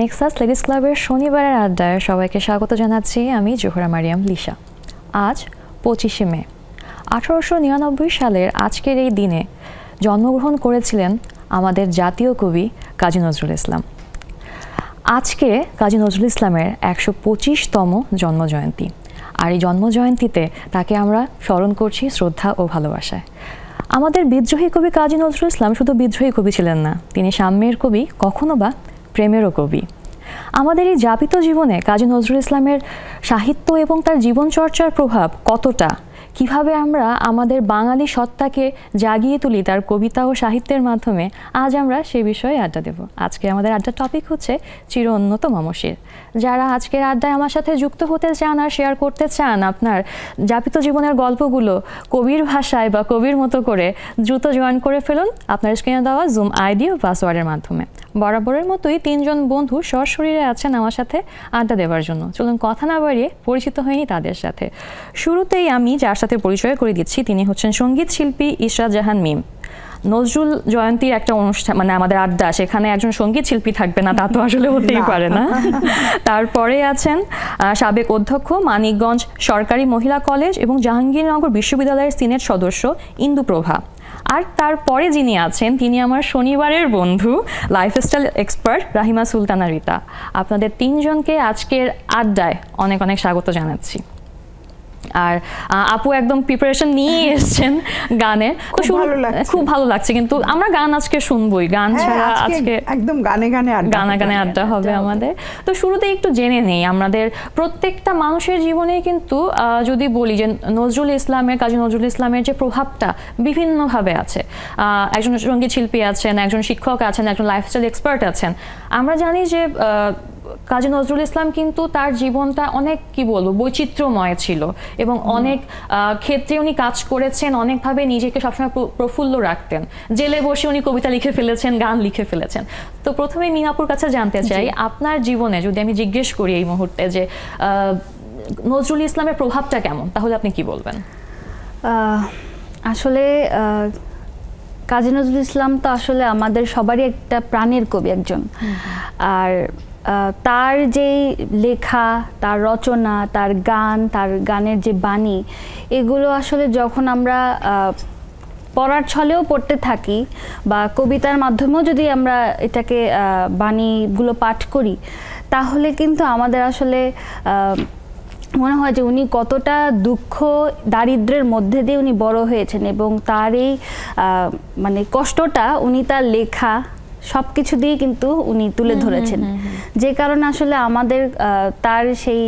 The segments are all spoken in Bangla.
নেক্সাস লেডিস ক্লাবের শনিবারের আড্ডায় সবাইকে স্বাগত জানাচ্ছি আমি জোহরা মারিয়াম লিসা। আজ 25শে মে 1899 সালের আজকের এই দিনে জন্মগ্রহণ করেছিলেন আমাদের জাতীয় কবি কাজী নজরুল ইসলাম। আজকে কাজী নজরুল ইসলামের 125তম জন্মজয়ন্তী, আর এই জন্মজয়ন্তীতে তাকে আমরা স্মরণ করছি শ্রদ্ধা ও ভালোবাসায়। আমাদের বিদ্রোহী কবি কাজী নজরুল ইসলাম শুধু বিদ্রোহী কবি ছিলেন না, তিনি সাম্যের কবি, কখনো বা প্রেমেরও কবি। আমাদের এই যাপিত জীবনে কাজী নজরুল ইসলামের সাহিত্য এবং তার জীবনচর্চার প্রভাব কতটা, কিভাবে আমরা আমাদের বাঙালি সত্তাকে জাগিয়ে তুলি তার কবিতা ও সাহিত্যের মাধ্যমে, আজ আমরা সেই বিষয়ে আড্ডা দেব। আজকে আমাদের আড্ডার টপিক হচ্ছে চির উন্নত মমশির। যারা আজকের আড্ডায় আমার সাথে যুক্ত হতে চান আর শেয়ার করতে চান আপনার যাপিত জীবনের গল্পগুলো কবির ভাষায় বা কবির মতো করে, দ্রুত জয়েন করে ফেলুন আপনার স্ক্রিনে দেওয়া জুম আইডি ও পাসওয়ার্ডের মাধ্যমে। বরাবরের মতোই 3 জন বন্ধু সশরীরে আছেন আমার সাথে আড্ডা দেওয়ার জন্য। চলুন কথা না বাড়িয়ে পরিচিত হয়নি তাদের সাথে। শুরুতেই আমি যার সাথে পরিচয় করে দিচ্ছি, তিনি হচ্ছেন সঙ্গীত শিল্পী ইশরাত জাহান মিম। নজরুল জয়ন্তীর একটা অনুষ্ঠান, মানে আমাদের আড্ডা, সেখানে একজন সঙ্গীত শিল্পী থাকবে না তা তো আসলে হতেই পারে না। তারপরে আছেন সাবেক অধ্যক্ষ, মানিকগঞ্জ সরকারি মহিলা কলেজ এবং জাহাঙ্গীরনগর বিশ্ববিদ্যালয়ের সিনেট সদস্য ইন্দুপ্রভা। আর তারপরে যিনি আছেন তিনি আমার শনিবারের বন্ধু, লাইফস্টাইল এক্সপার্ট রাহিমা সুলতানা রিতা। আপনাদের 3 জনকে আজকের আড্ডায় অনেক অনেক স্বাগত জানাচ্ছি। আর আপু একদম প্রিপারেশন নিয়ে এসেছেন গানের, খুব ভালো লাগছে। কিন্তু আমরা গান আজকে শুনবই, গান ছাড়া আজকে একদম গানে গানে আড্ডা হবে আমাদের। তো শুরুতে একটু জেনে নেই, আমাদের প্রত্যেকটা মানুষের জীবনে কিন্তু যদি বলি যে নজরুল ইসলামের, কাজী নজরুল ইসলামের যে প্রভাবটা বিভিন্নভাবে আছে। একজন সঙ্গীত শিল্পী আছেন, একজন শিক্ষক আছেন, একজন লাইফস্টাইল এক্সপার্ট আছেন। আমরা জানি যে কাজী নজরুল ইসলাম কিন্তু তার জীবনটা অনেক বৈচিত্র্যময় ছিল এবং অনেক ক্ষেত্রে উনি কাজ করেছেন, অনেকভাবে নিজেকে সবসময় প্রফুল্ল রাখতেন। জেলে বসে উনি কবিতা লিখে ফেলেছেন, গান লিখে ফেলেছেন। তো প্রথমে মিনাপুর কাছে জানতে চাই, আপনার জীবনে যদি আমি জিজ্ঞেস করি এই মুহূর্তে যে নজরুল ইসলামের প্রভাবটা কেমন, তাহলে আপনি কি বলবেন? আসলে কাজী নজরুল ইসলাম তো আসলে আমাদের সবারই একটা প্রাণের কবি একজন। আর তার যেই লেখা, তার রচনা, তার গান, তার গানের যে বাণী, এগুলো আসলে যখন আমরা পড়ার ছলেও পড়তে থাকি বা কবিতার মাধ্যমেও যদি আমরা এটাকে বাণীগুলো পাঠ করি, তাহলে কিন্তু আমাদের আসলে মনে হয় যে উনি কতটা দুঃখ দারিদ্র্যের মধ্যে দিয়ে উনি বড় হয়েছেন এবং তার এই মানে কষ্টটা উনি তার লেখা সব কিছু দিয়ে কিন্তু উনি তুলে ধরেছেন, যে কারণে আসলে আমাদের তার সেই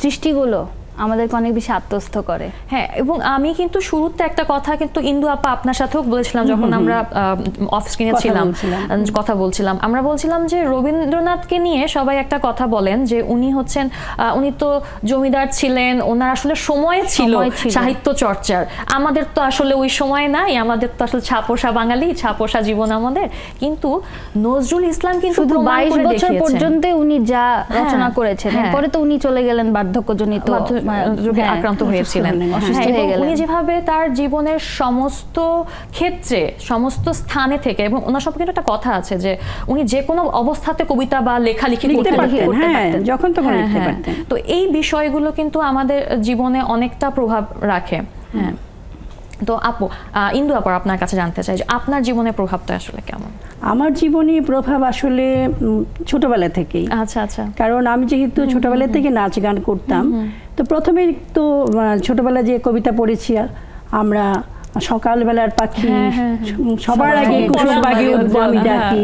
সৃষ্টিগুলো আমাদেরকে অনেক বেশি আত্মস্থ করে। হ্যাঁ, এবং আমি কিন্তু শুরুতে একটা কথা কিন্তু ইন্দু আপা আপনার সাথেও বলেছিলাম যখন আমরা অফ স্ক্রিনে ছিলাম, কথা বলছিলাম, আমরা বলছিলাম যে রবীন্দ্রনাথকে নিয়ে সবাই একটা কথা বলেন যে উনি হচ্ছেন, উনি তো জমিদার ছিলেন, ওনার আসলে সময় ছিল সাহিত্য চর্চার। আমাদের তো আসলে ওই সময় নাই, আমাদের তো আসলে ছাপোষা বাঙালি, ছাপোষা জীবন আমাদের। কিন্তু নজরুল ইসলাম কিন্তু শুধু 22 বছর পর্যন্ত উনি যা রচনা করেছেন, পরে তো উনি চলে গেলেন বার্ধক্যজনিত রোগে আক্রান্ত হয়েছিলেন। উনি যেভাবে তার জীবনের সমস্ত ক্ষেত্রে, সমস্ত স্থানে থেকে, এবং ওনার সব কিন্তু একটা কথা আছে যে উনি যে কোনো অবস্থাতে কবিতা বা লেখালেখি করতে পারতেন, যখন তখন লিখতে পারতেন। তো এই বিষয়গুলো কিন্তু আমাদের জীবনে অনেকটা প্রভাব রাখে। হ্যাঁ, তো আপু, ইন্দু আপু আপনার কাছে জানতে চাই যে আপনার জীবনের প্রভাবটা আসলে কেমন? আমার জীবনে প্রভাব আসলে ছোটবেলা থেকেই। আচ্ছা আচ্ছা। কারণ আমি যেহেতু ছোটবেলা থেকে নাচ গান করতাম, তো প্রথমে তো ছোটবেলা যে কবিতা পড়েছি আমরা, সকালবেলার পাখি, সবার আগে কুসুম বাগে উঠবো আমি ডাকি,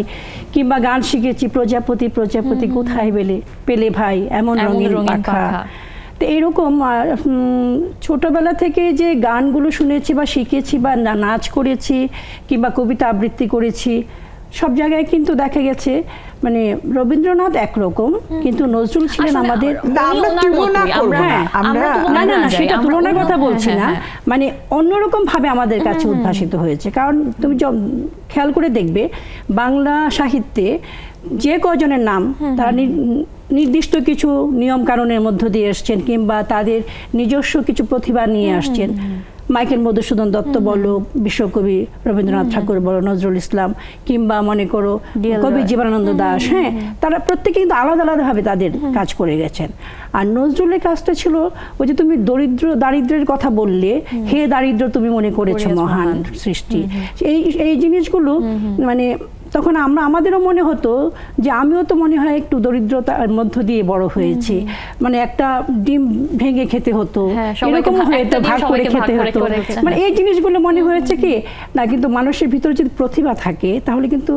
কিংবা গান শিখেছি প্রজাপতি প্রজাপতি কোথায় পেলে ভাই এমন রঙিন পাখা। তো এরকম ছোটবেলা থেকে যে গানগুলো শুনেছি বা শিখেছি বা নাচ করেছি কিংবা কবিতা আবৃত্তি করেছি, সব জায়গায় কিন্তু দেখা গেছে মানে রবীন্দ্রনাথ একরকম, কিন্তু নজরুল ছিলেন আমাদের, সেটা তুলনার কথা বলছি না, মানে অন্যরকম ভাবে আমাদের কাছে উদ্ভাসিত হয়েছে। কারণ তুমি খেয়াল করে দেখবে বাংলা সাহিত্যে যে কজনের নাম, তারা নির্দিষ্ট কিছু নিয়ম কানুনের মধ্য দিয়ে এসছেন কিংবা তাদের নিজস্ব কিছু প্রতিভা নিয়ে আসছেন। মাইকেল মধুসূদন দত্ত বলো, বিশ্বকবি রবীন্দ্রনাথ ঠাকুর বলো, নজরুল ইসলাম, কিংবা মনে করো কবি জীবনানন্দ দাশ, হ্যাঁ, তারা প্রত্যেকে কিন্তু আলাদা আলাদাভাবে তাদের কাজ করে গেছেন। আর নজরুলের কাজটা ছিল ওই যে তুমি দারিদ্রের কথা বললে, হে দারিদ্র তুমি মনে করেছো মহান সৃষ্টি, এই জিনিসগুলো মানে তখন আমাদেরও মনে হতো যে আমিও তো মনে হয় একটু দরিদ্রতার মধ্য দিয়ে বড় হয়েছি, মানে একটা ডিম ভেঙে খেতে হতো, এরকম হয়তো ভাগ করে খেতে হতো, মানে এই জিনিসগুলো মনে হয়েছে কি না, কিন্তু মানুষের ভিতরে যদি প্রতিভা থাকে তাহলে কিন্তু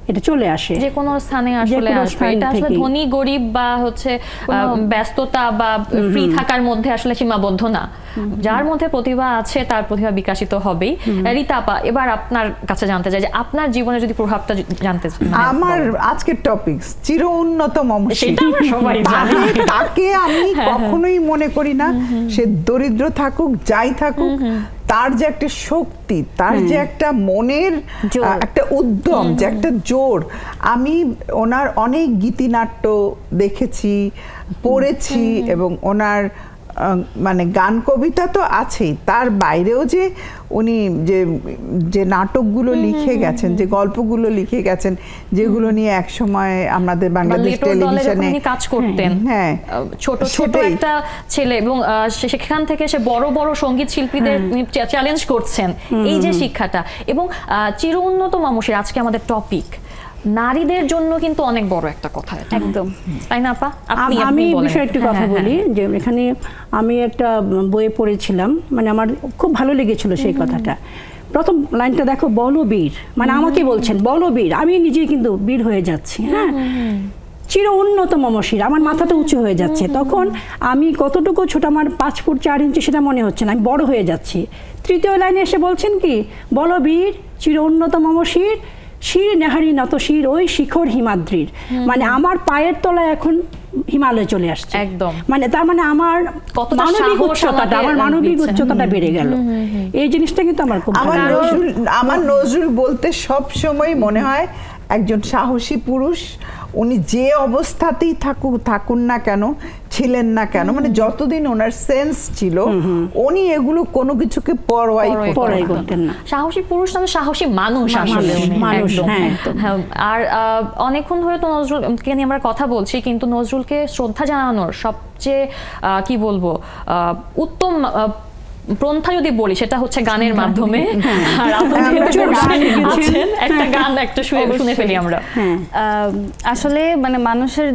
এটা চলে আসে যে কোনো স্থানে আসলে আসবে। এটা আসলে ধনী গরিব বা হচ্ছে ব্যস্ততা বা ফ্রি থাকার মধ্যে আসলে সীমাবদ্ধ না, যার মধ্যে প্রতিভা আছে তার প্রতিভা বিকশিত হবেই। রীতা আপা, এবার আপনার কাছে জানতে চাই যে আপনার জীবনে যদি প্রভাবটা জানতে চাই। আমার আজকের টপিক চির উন্নত মমশী, তাকে আমি কখনোই মনে করি না সে দরিদ্র থাকুক যাই থাকুক, তার যে একটা শক্তি, তার যে একটা মনের একটা উদ্যম, যে একটা জোর, আমি ওনার অনেক গীতিনাট্য দেখেছি, পড়েছি, এবং ওনার মানে গান কবিতা তো আছেই, তার বাইরেও যে উনি যে নাটকগুলো লিখে গেছেন, যে গল্পগুলো লিখে গেছেন, যেগুলো নিয়ে একসময় আমাদের বাংলাদেশ টেলিভিশনে কাজ করতেন, হ্যাঁ, ছোট ছোট একটা ছেলে, এবং সেখান থেকে সে বড় বড় সঙ্গীত শিল্পীদের চ্যালেঞ্জ করছেন, এই যে শিক্ষাটা। এবং চির উন্নত মমশীর আজকে আমাদের টপিক নারীদের জন্য কিন্তু অনেক বড় একটা কথা, একদম তাই না আপা? আমি বিষয়ে একটু কথা বলি যে এখানে আমি একটা বইয়ে পড়েছিলাম, মানে আমার খুব ভালো লেগেছিল সেই কথাটা। প্রথম লাইনটা দেখো, বলবীর, মানে আমাকে বলছেন বলবীর, আমি নিজেই কিন্তু বীর হয়ে যাচ্ছি, হ্যাঁ, চির উন্নত মমশির, আমার মাথাটা উঁচু হয়ে যাচ্ছে। তখন আমি কতটুকু ছোট, আমার 5 ফুট 4 ইঞ্চি সেটা মনে হচ্ছে না, আমি বড় হয়ে যাচ্ছি। তৃতীয় লাইনে এসে বলছেন কি, বলবীর চির উন্নত মমশির, শির নেহারি নত শির ওই শিখর হিমাদ্রির, মানে আমার পায়ের তলায় এখন হিমালয় চলে আসছে একদম, মানে তার মানে আমার মানবিক উচ্চতাটা, আমার মানবিক উচ্চতাটা বেড়ে গেল। এই জিনিসটা কিন্তু আমার খুব আমার নজরুল বলতে সব সময় মনে হয় একজন সাহসী পুরুষ, উনি যে অবস্থাতেই থাকুন না কেন, ছিলেন না কেন, মানে যতদিন ওনার সেন্স ছিল উনি এগুলো কোনো কিছুকে পরোয়াই করতেন না। সাহসী পুরুষ না, সাহসী মানুষ আসলে মানুষ। আর অনেকক্ষণ ধরে তো নজরুলকে নিয়ে আমরা কথা বলছি, কিন্তু নজরুলকে শ্রদ্ধা জানানোর সবচেয়ে কি বলবো উত্তম পন্থা যদি বলি সেটা হচ্ছে গানের মাধ্যমে। একটা গান একটা শুনে ফেলি আমরা। আসলে মানে মানুষের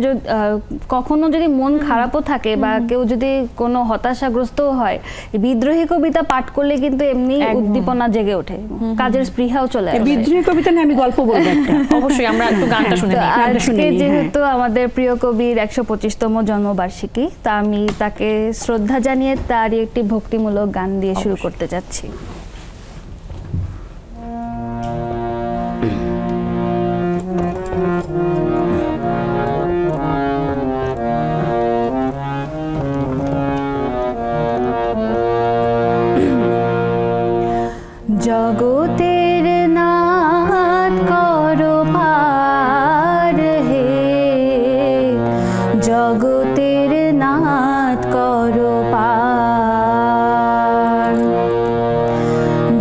কখনো যদি মন খারাপও থাকে বা কেউ যদি কোনো হতাশাগ্রস্ত হয়, বিদ্রোহী কবিতা পাঠ করলে কিন্তু এমনি উদ্দীপনা জেগে ওঠে, কাজের স্পৃহাও চলে আসে। বিদ্রোহী কবিতা নিয়ে আমি গল্প বলবো একটা, অবশ্যই আমরা একটু গানটা শুনে নিই। আজকে যেহেতু আমাদের প্রিয় কবির 125তম জন্মবার্ষিকী, তা আমি তাকে শ্রদ্ধা জানিয়ে তারই একটি ভক্তিমূলক গান দিয়ে শুরু করতে যাচ্ছি। জগতের নাথ করো পার হে, জগতের নাথ করো পার,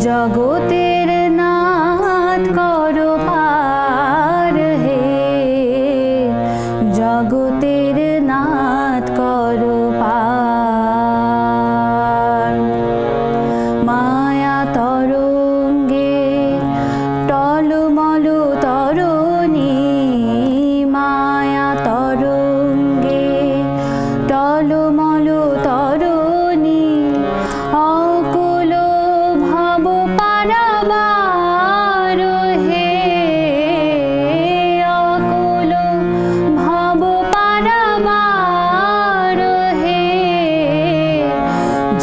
জগতের নাথ করো পার হে, জগতের নাথ করো পার। মায়া তরঙ্গে টলমল তরণী, মায়া তরঙ্গে টলমল তরণী, অকুল ভব পারাবার হে, অকুল ভব পারাবার হে,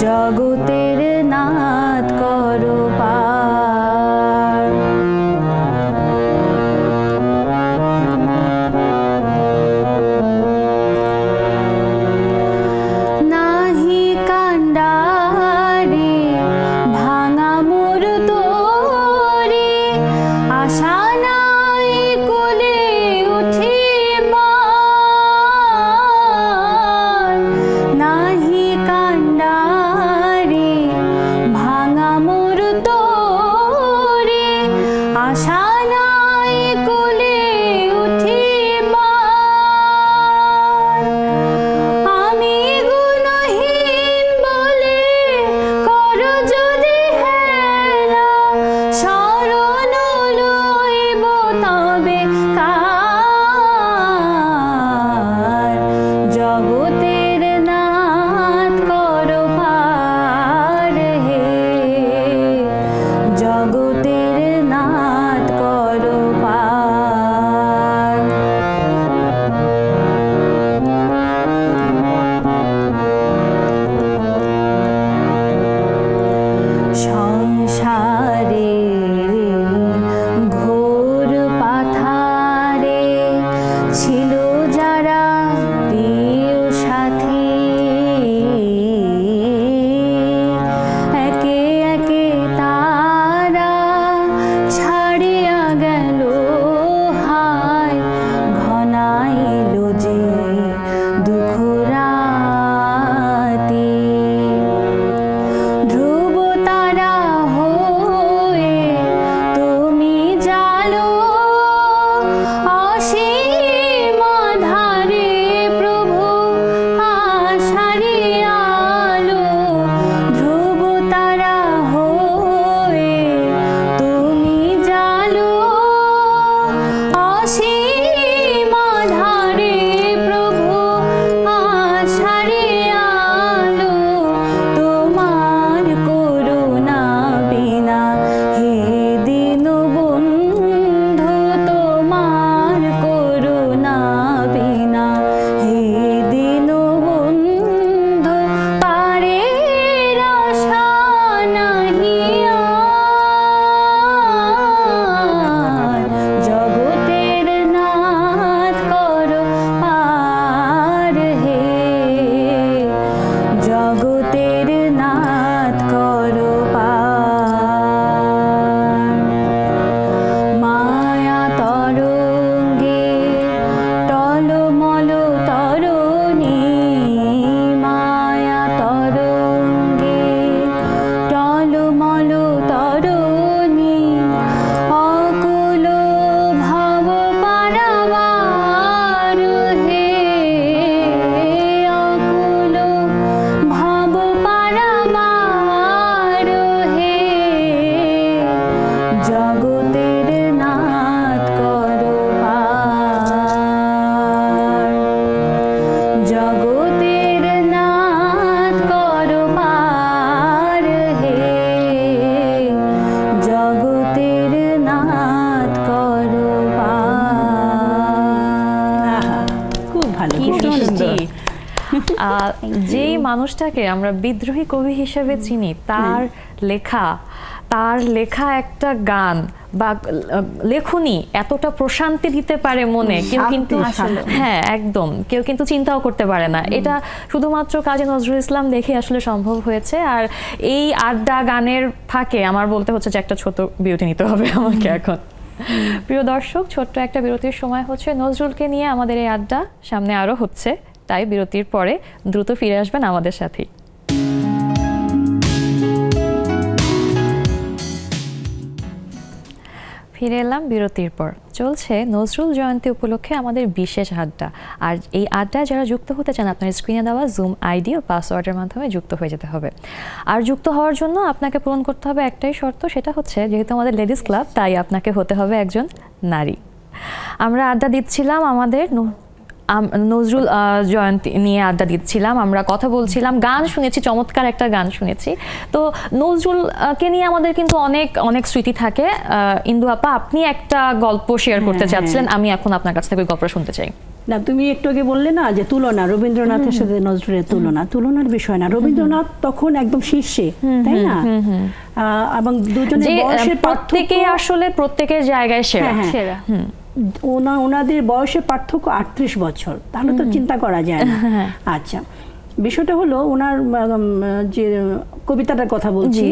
জগতের নাথ করো পার। ভালো, কি খুব মিষ্টি। সুন্দর। যেই মানুষটাকে আমরা বিদ্রোহী কবি হিসেবে চিনি, তার লেখা একটা গান বা লেখনী এতটা প্রশান্তি দিতে পারে মনে, কেউ কিন্তু হ্যাঁ একদম কেউ কিন্তু চিন্তাও করতে পারে না। এটা শুধুমাত্র কাজী নজরুল ইসলাম দেখে আসলে সম্ভব হয়েছে। আর এই আড্ডা গানের ফাঁকে আমার বলতে হচ্ছে যে একটা ছোট বিরতি নিতে হবে আমাকে এখন। প্রিয় দর্শক, ছোট্ট একটা বিরতির সময় হচ্ছে। নজরুলকে নিয়ে আমাদের এই আড্ডা সামনে আরো হচ্ছে, তাই বিরতির পরে দ্রুত ফিরে আসবেন আমাদের সাথেই। ফিরে এলাম বিরতির পর। চলছে নজরুল জয়ন্তী উপলক্ষে আমাদের বিশেষ আড্ডা। আর এই আড্ডায় যারা যুক্ত হতে চান, আপনার স্ক্রিনে দেওয়া জুম আইডি ও পাসওয়ার্ডের মাধ্যমে যুক্ত হয়ে যেতে হবে। আর যুক্ত হওয়ার জন্য আপনাকে পূরণ করতে হবে একটাই শর্ত, সেটা হচ্ছে যেহেতু আমাদের লেডিস ক্লাব, তাই আপনাকে হতে হবে একজন নারী। আমরা আড্ডা দিচ্ছিলাম আমাদের নজরুল জয়ন্তী নিয়ে আড্ডা দিচ্ছিলাম, আমরা কথা বলছিলাম, গান শুনেছি, চমৎকার একটা গান শুনেছি। তো নজরুলকে নিয়ে আমাদের কিন্তু অনেক অনেক স্মৃতি থাকে। ইন্দু আপা, আপনি একটা গল্প শেয়ার করতে চাচ্ছিলেন, আমি এখন আপনার কাছ থেকে ওই গল্পটা শুনতে চাই। না, তুমি একটু আগে বললে না যে তুলনা, রবীন্দ্রনাথের সাথে নজরুলের তুলনার বিষয় না। রবীন্দ্রনাথ তখন একদম শীর্ষে, তাই না? এবং দুজনের বয়সের পার্থক্য আসলে প্রত্যেকের জায়গায় সেরা। ওনাদের বয়সের পার্থক্য 38 বছর, তাহলে তো চিন্তা করা যায় না। আচ্ছা, বিষয়টা হলো ওনার যে কবিতাটার কথা বলছি,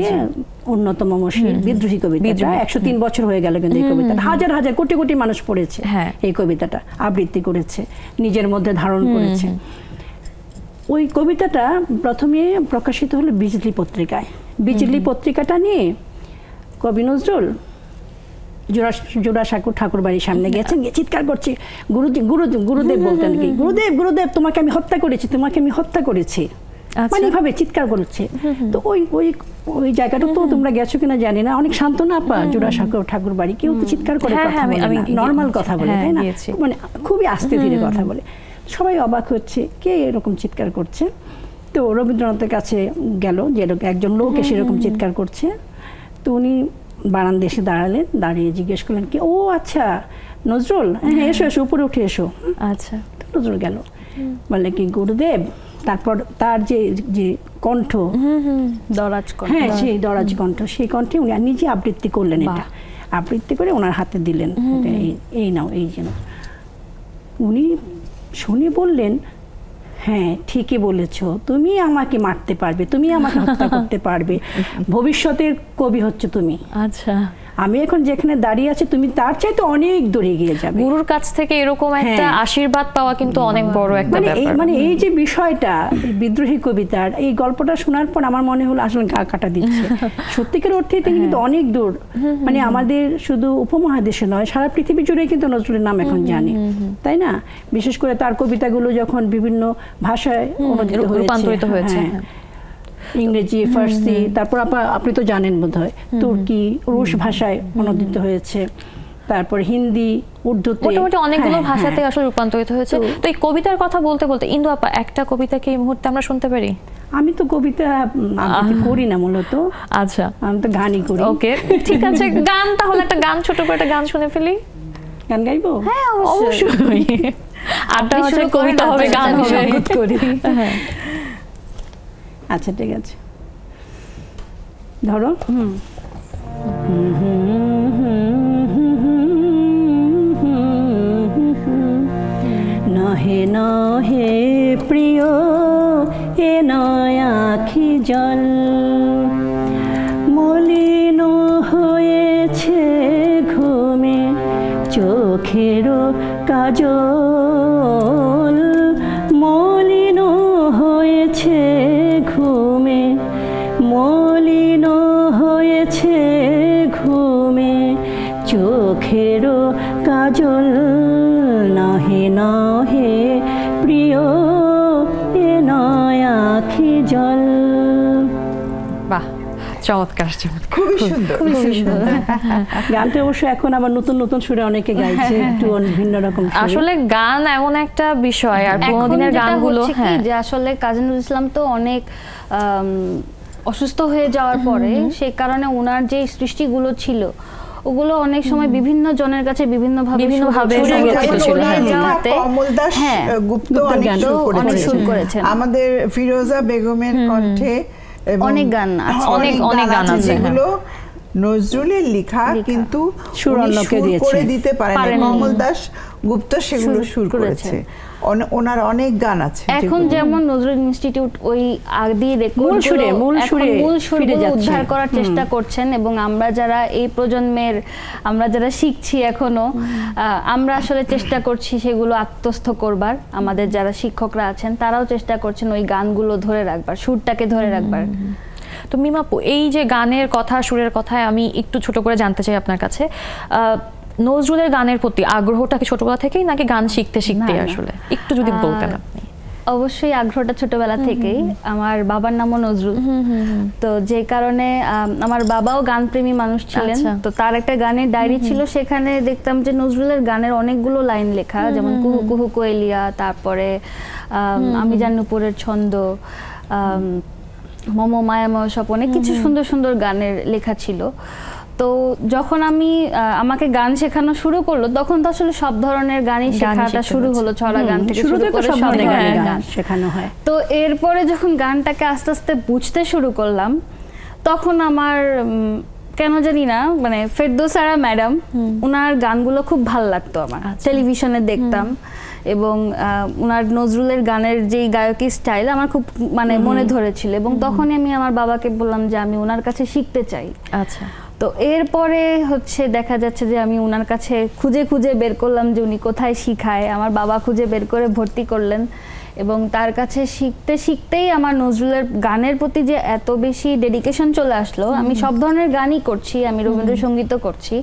অন্যতম মসজিদ বিদ্রোহী কবিতা, 103 বছর হয়ে গেল, কিন্তু এই কবিতাটা হাজার হাজার কোটি কোটি মানুষ পড়েছে, এই কবিতাটা আবৃত্তি করেছে, নিজের মধ্যে ধারণ করেছে। ওই কবিতাটা প্রথমে প্রকাশিত হলো বিজলি পত্রিকায়। বিজলি পত্রিকাটা নিয়ে কবি নজরুল জোড়াসাঁকো ঠাকুর বাড়ির সামনে গেছেন, গিয়ে চিৎকার করছে, গুরুদেব বলতেন কি, গুরুদেব তোমাকে আমি হত্যা করেছি, মানে এভাবে চিৎকার করছে। তো ওই জায়গাটা তো তোমরা গেছো কিনা জানি না, অনেক শান্ত না পা, জোড়াসাঁকো ঠাকুর বাড়ি, কেউ তো চিৎকার করে নর্মাল কথা বলে, তাই না, মানে খুবই আস্তে ধীরে কথা বলে। সবাই অবাক হচ্ছে, কে এরকম চিৎকার করছে। তো রবীন্দ্রনাথের কাছে গেল, যে একজন লোক এসে এরকম চিৎকার করছে। তো উনি বারান্দা এসে দাঁড়ালেন, দাঁড়িয়ে জিজ্ঞেস করলেন কি, ও আচ্ছা নজরুল, হ্যাঁ এসো এসো, উপরে উঠে এসো। আচ্ছা, নজরুল গেল, বললে কি গুরুদেব। তারপর তার যে কণ্ঠ, হ্যাঁ সেই দরাজ কণ্ঠ, সেই কণ্ঠে উনি নিজে আবৃত্তি করলেন। এটা আবৃত্তি করে ওনার হাতে দিলেন, এই নাও, এই যেন। উনি শুনে বললেন, হ্যাঁ ঠিকই বলেছ, তুমি আমাকে মারতে পারবে, তুমি আমাকে হত্যা করতে পারবে, ভবিষ্যতের কবি হচ্ছে তুমি। আচ্ছা, আমি এখন যেখানে দাঁড়িয়ে আছি তুমি তার চাইতে অনেক দূরে এগিয়ে যাবে। গুরুর কাছ থেকে এরকম একটা আশীর্বাদ পাওয়া কিন্তু অনেক বড় একটা ব্যাপার। মানে এই যে বিষয়টা বিদ্রোহী কবিতার, এই গল্পটা শোনার পর আমার মনে হলো আসলে গা কাটা দিচ্ছে। সত্যিকার অর্থে তিনি কিন্তু অনেক দূর, মানে আমাদের শুধু উপমহাদেশে নয়, সারা পৃথিবী জুড়ে কিন্তু নজরুলের নাম এখন জানে, তাই না? বিশেষ করে তার কবিতাগুলো যখন বিভিন্ন ভাষায় রূপান্তরিত হয়েছে, ইংরেজি, ফার্সি, তারপর আপনি তো জানেন বোধহয় তুর্কি, রুশ ভাষায় অনুদিত হয়েছে, তারপর হিন্দি, উর্দুতে, মোটামুটি অনেকগুলো ভাষাতে আসলে রূপান্তরিত হয়েছে। তো এই কবিতার কথা বলতে বলতে ইন্দু আপা, একটা কবিতা কি এই মুহূর্তে আমরা শুনতে পারি? আমি তো কবিতা করি না মূলত। আচ্ছা, আমি তো গানই করি। ওকে, ঠিক আছে, গান তাহলে একটা গান, ছোট করে একটা গান শুনে ফেলি। গান গাইবো? হ্যাঁ অবশ্যই। আড্ডা হচ্ছে কবিতা হবে, গান হবে, করি। আচ্ছা ঠিক আছে, ধরো। নহে নহে প্রিয় এ নয় আখি জল, মলিন হয়েছে ঘুমে চোখেরও কাজল, মলিন হয়েছে ঘুমে, মলিন হয়েছে ঘুমে চোখেরও কাজল, নহে নহে প্রিয় এ নয় আখি জল। বাহ, চমৎকার, খুবই সুন্দর, খুবই সুন্দর। গানটা অবশ্য এখন আবার নতুন নতুন সুরে অনেকে গাইছে, একটু ভিন্ন রকম। আসলে গান এমন একটা বিষয়, আর পুরোনো দিনের গানগুলো, হ্যাঁ, যে আসলে কাজী নজরুল ইসলাম তো অনেক অসুস্থ হয়ে যাওয়ার পরে সেই কারণে ওনার যে সৃষ্টিগুলো ছিল ওগুলো অনেক সময় বিভিন্ন জনের কাছে বিভিন্নভাবে কমল দাস গুপ্ত অনেক সুর করেছেন, আমাদের ফিরোজা বেগমের কণ্ঠে অনেক গান আছে, অনেক গান আছে যেগুলো নজরুলের লেখা কিন্তু সুর করে দিতে পারেন, কমল দাস গুপ্ত সেগুলো সুর করেছে। ওনার অনেক গান আছে। এখন যেমন নজরুল ইনস্টিটিউট ওই আদি রেকর্ড মূল সুরে উদ্ধার করার চেষ্টা করছেন, এবং আমরা যারা এই প্রজন্মের আমরা যারা শিখছি এখনো, আমরা আসলে চেষ্টা করছি সেগুলো আত্মস্থ করবার। আমাদের যারা শিক্ষকরা আছেন তারাও চেষ্টা করছেন ওই গানগুলো ধরে রাখবার, সুরটাকে ধরে রাখবার। তো মিমাপু, এই যে গানের কথা, সুরের কথায় আমি একটু ছোট করে জানতে চাই আপনার কাছে, নজরুলের গানের প্রতি আগ্রহটা কি ছোটবেলা থেকেই নাকি গান শিখতে শিখতে আসলে একটু যদি বলতেন আপনি? অবশ্যই আগ্রহটা ছোটবেলা থেকেই। আমার বাবার নামও নজরুল, তো যে কারণে আমার বাবাও গানপ্রেমী মানুষ ছিলেন। তো তার একটা গানের ডায়েরি ছিল, সেখানে দেখতাম যে নজরুলের গানের অনেকগুলো লাইন লেখা, যেমন কুহু কুহু কোয়েলিয়া, তারপরে আমি জানি উপরের ছন্দ, মম মায়াময় স্বপনে, কিছু সুন্দর সুন্দর গানের লেখা ছিল। তো যখন আমাকে গান শেখানো শুরু করলো, তখন তো আসলে সব ধরনের গানই শেখাটা শুরু হলো, ছড়া গান থেকে শুরু করে সব ধরনের গান শেখানো হয়। তো এরপরে যখন গানটাকে আস্তে আস্তে বুঝতে শুরু করলাম, তখন আমার কেন জানি না, মানে ফেরদৌসারা ম্যাডাম, ওনার গানগুলো খুব ভালো লাগতো আমার, টেলিভিশনে দেখতাম, এবং ওনার নজরুলের গানের যেই গায়কী স্টাইল আমার খুব মানে মনে ধরেছিল, এবং তখনই আমি আমার বাবাকে বললাম যে আমি ওনার কাছে শিখতে চাই। আচ্ছা। তো এরপরে দেখা যাচ্ছে যে আমি ওনার কাছে খুঁজে খুঁজে বের করলাম যে উনি কোথায় শিখায়। আমার বাবা খুঁজে বের করে ভর্তি করলেন, এবং তার কাছে শিখতে শিখতেই আমার নজরুলের গানের প্রতি যে এত বেশি ডেডিকেশন চলে আসলো। আমি সব ধরনের গানই করছি, আমি রবীন্দ্রসঙ্গীতও করছি,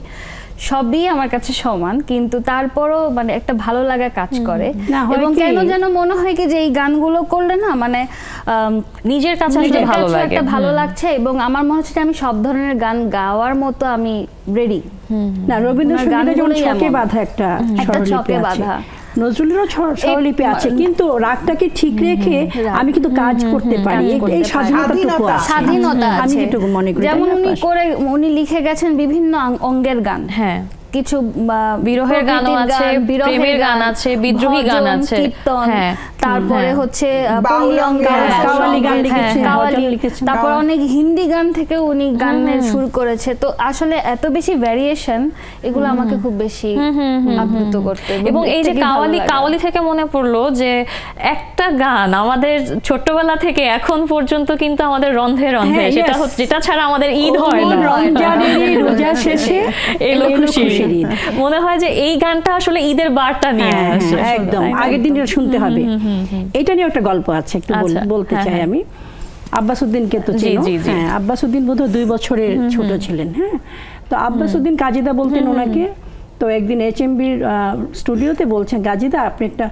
সবই আমার কাছে সমান, কিন্তু তারপরও মানে একটা ভালো লাগা কাজ করে, এবং কেন যেন মনে হয় কি যে এই গানগুলো করলে না মানে নিজের কাছে একটা ভালো লাগছে, এবং আমার মনে হচ্ছে যে আমি সব ধরনের গান গাওয়ার মতো আমি রেডি। না, রবীন্দ্রসঙ্গীতে যেমন ছকে বাঁধা একটা ছকে বাঁধা, নজরুলেরও স্বরলিপি আছে, কিন্তু রাগটাকে ঠিক রেখে আমি কিন্তু কাজ করতে পারি, এই স্বাধীনতা আমি যেটুকু মনে করি। যেমন উনি লিখে গেছেন বিভিন্ন অঙ্গের গান, হ্যাঁ, কিছু বিরহের গানও আছে, প্রেমের গান আছে, বিদ্রোহী গান আছে, কীর্তন, তারপরে হচ্ছে তারপর অনেক হিন্দি গান থেকে উনি গানের সুর করেছে। তো আসলে এত বেশি ভ্যারিয়েশন, এগুলো আমাকে খুব বেশি আপ্লুত করতে। এবং এই যে কাওয়ালি থেকে মনে পড়লো যে একটা গান আমাদের ছোটবেলা থেকে এখন পর্যন্ত কিন্তু আমাদের রন্ধে রন্ধে, যেটা ছাড়া আমাদের ঈদ হয় না, রোজা শেষে এলো খুশি। মনে হয় যে এই গানটা আসলে ঈদের বার্তা নিয়ে আসে, একদম আগের দিন শুনতে হবে। এটা নিয়ে একটা গল্প আছে, একটু বলতে চাই আমি। আব্বাস উদ্দিনকে তো চেনো? হ্যাঁ, আব্বাস উদ্দিন বোধহয় 2 বছরের ছোট ছিলেন। হ্যাঁ, তো আব্বাস উদ্দিন কাজীদা বলতেন ওনাকে। তো একদিন HMBর স্টুডিওতে বলছেন, গাজীদা আপনি একটা,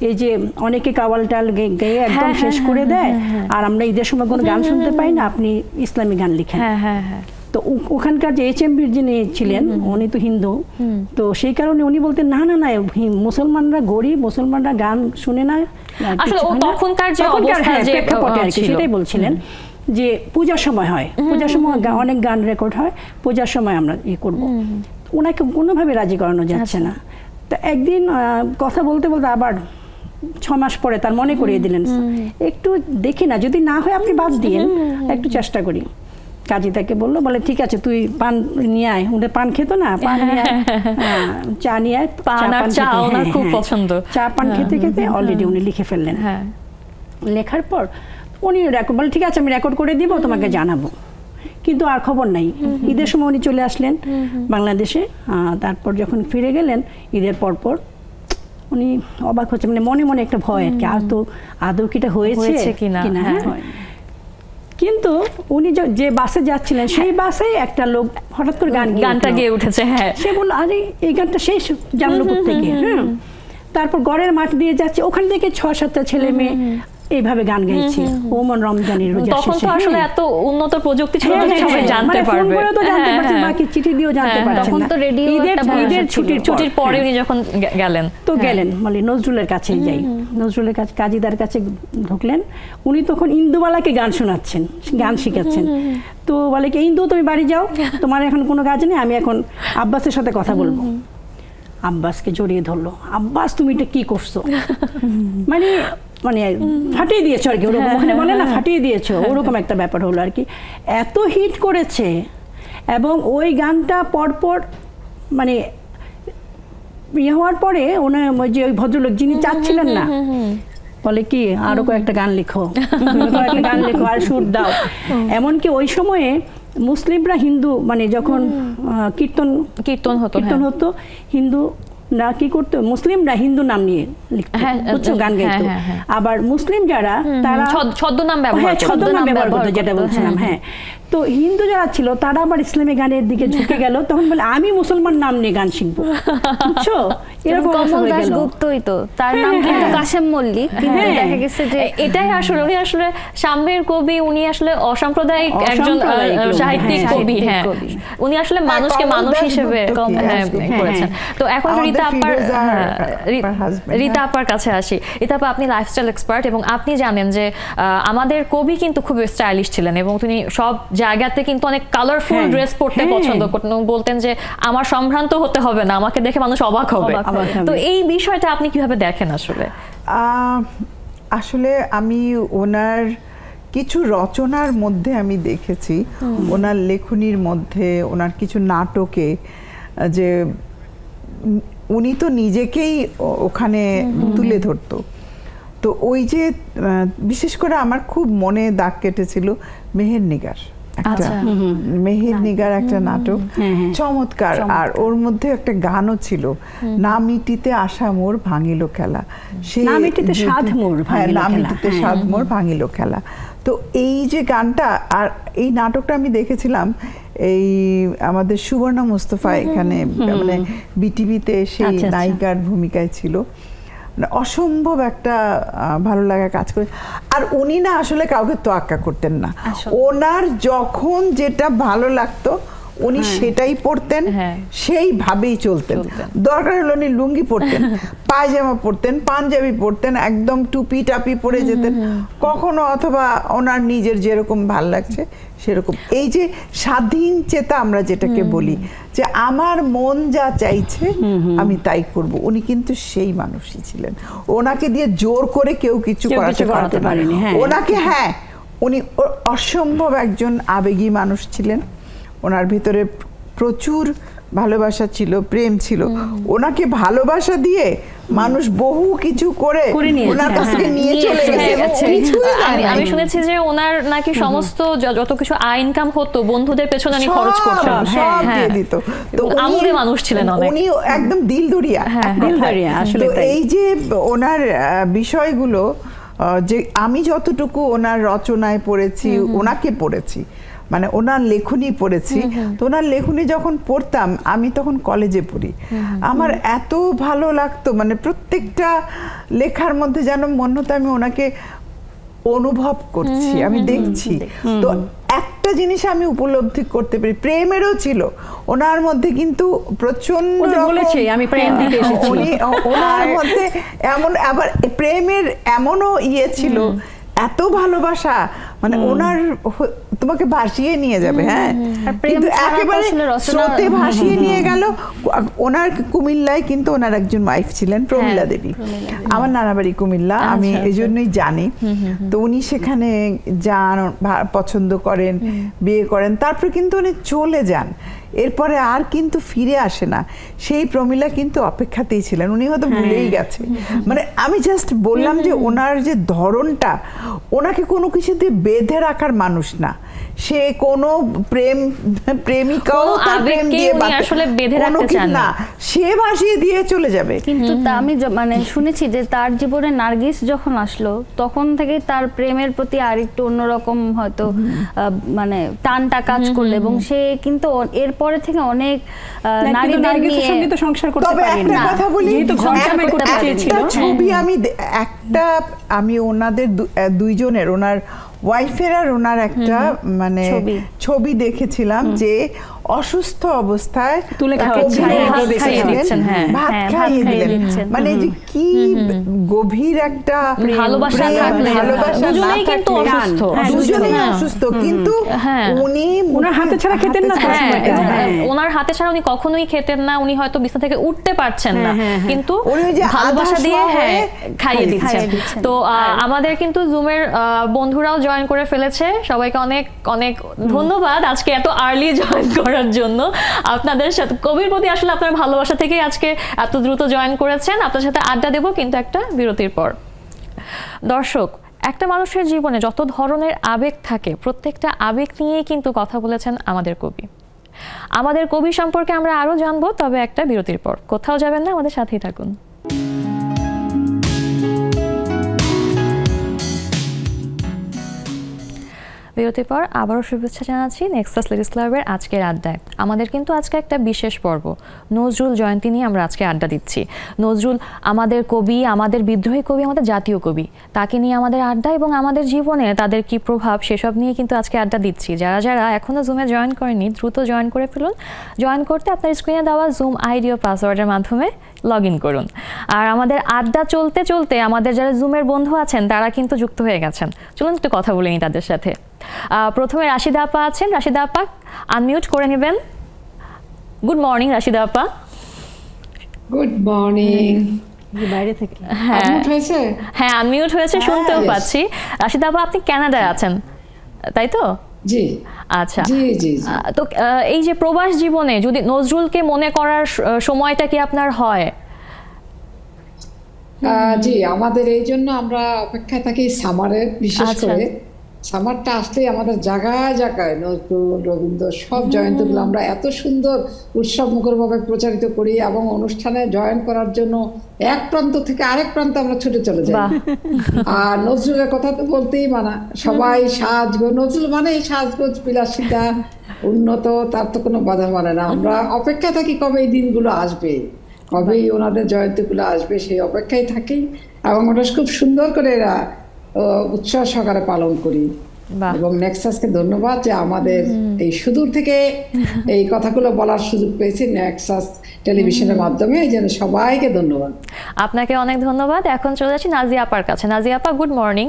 এই যে অনেকে কাওয়াল টাল গেয়ে একদম শেষ করে দেয়, আর আমরা ঈদের সময় কোনো গান শুনতে পাই না, আপনি ইসলামী গান লিখেন। তো ওখানকার যে HMBর যিনি ছিলেন, উনি তো হিন্দু, তো সেই কারণে উনি বলতেন না না না, মুসলমানরা গরিব, মুসলমানরা গান শুনে না। আসলে তখনকার যে অবস্থা, যে প্রেক্ষাপটে আর কি, সেটাই বলছিলেন যে পূজার সময় হয়, পূজার সময় অনেক গান রেকর্ড হয়, পূজার সময় আমরা করব। ওনাকে কোনোভাবে রাজি করানো যাচ্ছে না। তো একদিন কথা বলতে বলতে আবার 6 মাস পরে তার মনে করিয়ে দিলেন, একটু দেখি না, যদি না হয় আপনি বাদ দিয়েন, একটু চেষ্টা করি। কাজীদাকে বললো, বলে ঠিক আছে তুই পান নিয়ে আয়, ওদের পান খেতো না, পান নিয়ে আয়, চা নিয়ে আয়, খুব পছন্দ, চা পান খেতে খেতে অলরেডি উনি লিখে ফেললেন। লেখার পর উনি বলে ঠিক আছে আমি রেকর্ড করে দিব, তোমাকে জানাবো। কিন্তু আর খবর নাই। ঈদের সময় উনি চলে আসলেন বাংলাদেশে। তারপর যখন ফিরে গেলেন ঈদের পরপর, উনি অবাক হচ্ছে, মানে মনে মনে একটা ভয় আর কি, আর তো আদৌ কিটা হয়েছে কিনা। কিন্তু উনি যে বাসে যাচ্ছিলেন, সেই বাসে একটা লোক হঠাৎ করে গানটা গেয়ে উঠেছে। হ্যাঁ, সে বলল আরে এই গানটা শেষ জানলো থেকে। তারপর গড়ের মাঠ দিয়ে যাচ্ছে, ওখান থেকে 6-7টা ছেলে মেয়ে এইভাবে গান গাইছি ওমন রমজানের রোজা তখন তো আসলে এত উন্নত প্রযুক্তি ছিল না যে সবাই জানতে ফোন পারবে, করে তো জানতে পারছেন, বাকি চিঠি দিয়েও জানতে পারছেন। তখন তো রেডিও ঈদের ছুটির পরে উনি যখন গেলেন তো গেলেন মানে নজরুলের কাছে যাই, নজরুলের কাছে কাজীদার কাছে ঢুকলেন। উনি তখন ইন্দুবালাকে গান শোনাচ্ছেন, গান শিখাচ্ছেন। তো বলে কি ইন্দু তুমি বাড়ি যাও, তোমার এখন কোনো কাজ নেই, আমি এখন আব্বাসের সাথে কথা বলবো। আব্বাসকে জড়িয়ে ধরলো, আব্বাস তুমি এটা কি করছো, মানে মানে ফাটিয়ে দিয়েছো আর কি, ওরকম ওখানে বলে না ফাটিয়ে দিয়েছো, ওরকম একটা ব্যাপার হলো আর কি। এত হিট করেছে এবং ওই গানটা পরপর মানে ইয়ে হওয়ার পরে ওনার যে ওই ভদ্রলোক যিনি চাচ্ছিলেন না বলে কি আরো কয়েকটা গান লিখো, কয়েকটা গান লিখো আর সুর দাও। এমনকি ওই সময়ে মুসলিমরা হিন্দু মানে যখন কীর্তন হতো হিন্দু না কি করতো, মুসলিমরা হিন্দু নাম নিয়ে লিখতো, বুঝছো, গান গাইতো। আবার মুসলিম যারা তারা ছদ্মনাম ব্যবহার করতো, যেটা বলছিলাম। হ্যাঁ, তো হিন্দু যারা ছিল তারা আবার ইসলামী গানের দিকে ঝুঁকে গেল, তখন বলে আমি মুসলমান নাম নিয়ে গান শিখবো, বুঝছো। এরকম কমল দাশগুপ্তই তো তার নাম কিন্তু কাশেম মল্লিক, কিন্তু দেখা গেছে যে এটাই আসলে উনি আসলে সাম্যের কবি, উনি আসলে অসাম্প্রদায়িক একজন সাহিত্যিক কবি। হ্যাঁ, উনি আসলে মানুষকে মানুষ হিসেবে করেছেন। তো এখন রীতা আপার কাছে আসি। রীতা আপা, আপনি লাইফস্টাইল এক্সপার্ট এবং আপনি জানেন যে আমাদের কবি কিন্তু খুব স্টাইলিশ ছিলেন এবং তিনি সব জায়গাতে কিন্তু অনেক কালারফুল ড্রেস পরতে পছন্দ করতেন, বলতেন যে আমার সম্ভ্রান্ত হতে হবে না, আমাকে দেখে মানুষ অবাক হবে। তো এই বিষয়টা আপনি কিভাবে দেখেন? আসলে আমি ওনার কিছু রচনার মধ্যে আমি দেখেছি, ওনার লেখনীর মধ্যে, ওনার কিছু নাটকে, যে উনি তো নিজেকেই ওখানে তুলে ধরতো। তো ওই যে বিশেষ করে আমার খুব মনে দাগ কেটেছিল মেহের নিগার, মেহের নিগার একটা নাটক, চমৎকার। আর ওর মধ্যে একটা গানও ছিল, না মিটিতে আশা মোর ভাঙিল খেলা, সেই না মিটিতে সাধ মোর ভাঙিল খেলা। তো এই যে গানটা আর এই নাটকটা আমি দেখেছিলাম এই আমাদের সুবর্ণা মোস্তফা এখানে মানে বিটিভিতে সেই নায়িকার ভূমিকায় ছিল। অসম্ভব একটা ভালো লাগা কাজ করে। আর উনি না আসলে কাউকে তোয়াক্কা করতেন না, ওনার যখন যেটা ভালো লাগতো উনি সেটাই পরতেন, সেইভাবেই চলতেন। দরকার হলো উনি লুঙ্গি পরতেন, পায়জামা পরতেন, পাঞ্জাবি পরতেন, একদম টুপি টাপি পরে যেতেন কখনো, অথবা ওনার নিজের যেরকম ভাল লাগছে সেরকম। এই যে স্বাধীন চেতা আমরা যেটাকে বলি, যে আমার মন যা চাইছে আমি তাই করব, উনি কিন্তু সেই মানুষই ছিলেন। ওনাকে দিয়ে জোর করে কেউ কিছু করাতে পারেনি। ওনাকে উনি অসম্ভব একজন আবেগী মানুষ ছিলেন, ওনার ভিতরে প্রচুর ভালোবাসা ছিল, প্রেম ছিল। ওনাকে ভালোবাসা দিয়ে মানুষ বহু কিছু করে ওনার কাছ থেকে নিয়ে চলে গেছে। আমি শুনেছি যে ওনার নাকি সমস্ত যত কিছু আয় ইনকাম হতো বন্ধুদের পেছনে উনি খরচ করতেন, সব দিয়ে দিত। তো আমুদে মানুষ ছিলেন অনেক, উনি একদম দিলদরিয়া। আসলে এই যে ওনার বিষয়গুলো, যে আমি যতটুকু ওনার রচনায় পড়েছি, ওনাকে পড়েছি, মানে ওনার লেখনী পড়েছি, তো ওনার লেখনী যখন পড়তাম আমি তখন কলেজে পড়ি, আমার এত ভালো লাগতো, মানে প্রত্যেকটা লেখার মধ্যে যেন মনে হতো আমি ওনাকে অনুভব করছি, আমি দেখছি। তো একটা জিনিস আমি উপলব্ধি করতে পারি, প্রেমেরও ছিল ওনার মধ্যে, কিন্তু প্রচন্ড আমি প্রেম দিতে এসেছি ওনার মধ্যে এমন, আবার প্রেমের এমনও ছিল, এত ভালোবাসা, মানে ওনার তোমাকে ভাসিয়ে নিয়ে যাবে। হ্যাঁ, কিন্তু একেবারে স্রোতে ভাসিয়ে নিয়ে গেল। ওনার কুমিল্লায় কিন্তু ওনার একজন ওয়াইফ ছিলেন প্রমীলা দেবী, আমার নানা বাড়ি কুমিল্লা, আমি এই জন্যই জানি। তো উনি সেখানে যান, পছন্দ করেন, বিয়ে করেন, তারপর কিন্তু উনি চলে যান, এরপরে আর কিন্তু ফিরে আসে না। সেই প্রমীলা কিন্তু অপেক্ষাতেই ছিলেন, উনি হয়তো ভুলেই গেছে। মানে আমি জাস্ট বললাম যে ওনার যে ধরনটা, ওনাকে কোনো কিছু দিয়ে বেঁধে রাখার মানুষ না, সে কোনো প্রেমিকাও তার প্রেম দিয়ে আসলে বেঁধে রাখতে চান না, সে ভাসিয়ে দিয়ে চলে যাবে। কিন্তু আমি মানে শুনেছি যে তার জীবনে নার্গিস যখন আসলো তখন থেকে তার প্রেমের প্রতি আরেকটু অন্যরকম হয়তো মানে টানটা কাজ করলো, এবং সে কিন্তু এরপরে থেকে অনেক নারীদের নিয়ে সংসার করতে পারেনি। তবে একটা কথা বলি, একটা ছবি আমি আমি ওনাদের দুইজনের, ওনার ওয়াইফের আর ওনার একটা মানে ছবি দেখেছিলাম যে অসুস্থ অবস্থায় তুলে ভাত খাইয়ে দিলেন। মানে যে কি গভীর একটা ভালোবাসা, দুজনেই কিন্তু অসুস্থ, দুজনেই অসুস্থ, কিন্তু উনি ওনার হাতে ছাড়া খেতেন না, ওনার হাতে ছাড়া উনি কখনোই খেতেন না। উনি হয়তো বিছানা থেকে উঠতে পারছেন না, কিন্তু ভালোবাসা দিয়ে খাইয়ে দিচ্ছেন। তো আমাদের কিন্তু জুমের বন্ধুরাও জয়েন করে ফেলেছে। সবাইকে অনেক অনেক ধন্যবাদ আজকে এত আর্লি জয়েন করার জন্য। আপনাদের সাথে কবির প্রতি আসলে আপনার ভালোবাসা থেকেই আজকে এত দ্রুত জয়েন করেছেন। আপনার সাথে আড্ডা দেব কিন্তু একটা বিরতির পর। দর্শক, একটা মানুষের জীবনে যত ধরনের আবেগ থাকে, প্রত্যেকটা আবেগ নিয়েই কিন্তু কথা বলেছেন আমাদের কবি। আমাদের কবি সম্পর্কে আমরা আরো জানবো, তবে একটা বিরতির পর। কোথাও যাবেন না, আমাদের সাথেই থাকুন। বিরতির পর আবারও শুভেচ্ছা জানাচ্ছি নেক্সাস লেডিস ক্লাবের আজকের আড্ডায়। আমাদের কিন্তু আজকে একটা বিশেষ পর্ব, নজরুল জয়ন্তী নিয়ে আমরা আজকে আড্ডা দিচ্ছি। নজরুল আমাদের কবি, আমাদের বিদ্রোহী কবি, আমাদের জাতীয় কবি। তাকে নিয়ে আমাদের আড্ডা এবং আমাদের জীবনে তাদের কি প্রভাব, সেসব নিয়ে কিন্তু আজকে আড্ডা দিচ্ছি। যারা যারা এখনও জুমে জয়েন করেনি, দ্রুত জয়েন করে ফেলুন। জয়েন করতে আপনার স্ক্রিনে দেওয়া জুম আইডি ও পাসওয়ার্ডের মাধ্যমে লগ ইন করুন। আর আমাদের আড্ডা চলতে চলতে আমাদের যারা জুমের বন্ধু আছেন তারা কিন্তু যুক্ত হয়ে গেছেন। চলুন একটু কথা বলে নিই তাদের সাথে। প্রথমে রাশিদা আপা আছেন। রাশিদা আপা আনমিউট করে নেবেন। গুড মর্নিং রাশিদা আপা। Good morning. বাইরে থেকে হ্যাঁ আনমিউট হয়েছে, শুনতেও পাচ্ছি। রাশিদা আপা আপনি কানাডায় আছেন, তাই তো? জি। আচ্ছা, তো এই যে প্রবাস জীবনে যদি নজরুলকে মনে করার সময়টা কি আপনার হয়? জি, আমাদের এই জন্য আমরা অপেক্ষায় থাকি সামারে, বিশেষ করে সামারটা আসলেই আমাদের জায়গায় জায়গায় নজরুল, রবীন্দ্র সব জয়ন্তীগুলো আমরা এত সুন্দর উৎসব মুখরভাবে প্রচারিত করি এবং অনুষ্ঠানে জয়েন করার জন্য এক প্রান্ত থেকে আরেক প্রান্তে আমরা ছুটে চলে যাই। আর নজরুলের কথা তো বলতেই মানা, সবাই সাজগোজ, নজরুল মানে সাজগোজ, বিলাসিতা, উন্নত, তার তো কোনো বাধা মানে না। আমরা অপেক্ষা থাকি কবে এই দিনগুলো আসবে, কবে ওনাদের জয়ন্তীগুলো আসবে, সেই অপেক্ষায় থাকি। এবং ওটা খুব সুন্দর করে এরা উৎসাহ সহকারে পালন করি। এবং নেক্সাসকে ধন্যবাদ যে আমাদের এই সুদূর থেকে এই কথাগুলো বলার সুযোগ পেয়েছি নেক্সাস টেলিভিশনের মাধ্যমে। এই জন্য সবাইকে ধন্যবাদ। আপনাকে অনেক ধন্যবাদ। এখন চলে যাচ্ছি নাজিয়া আপার কাছে। নাজিয়া আপা good morning.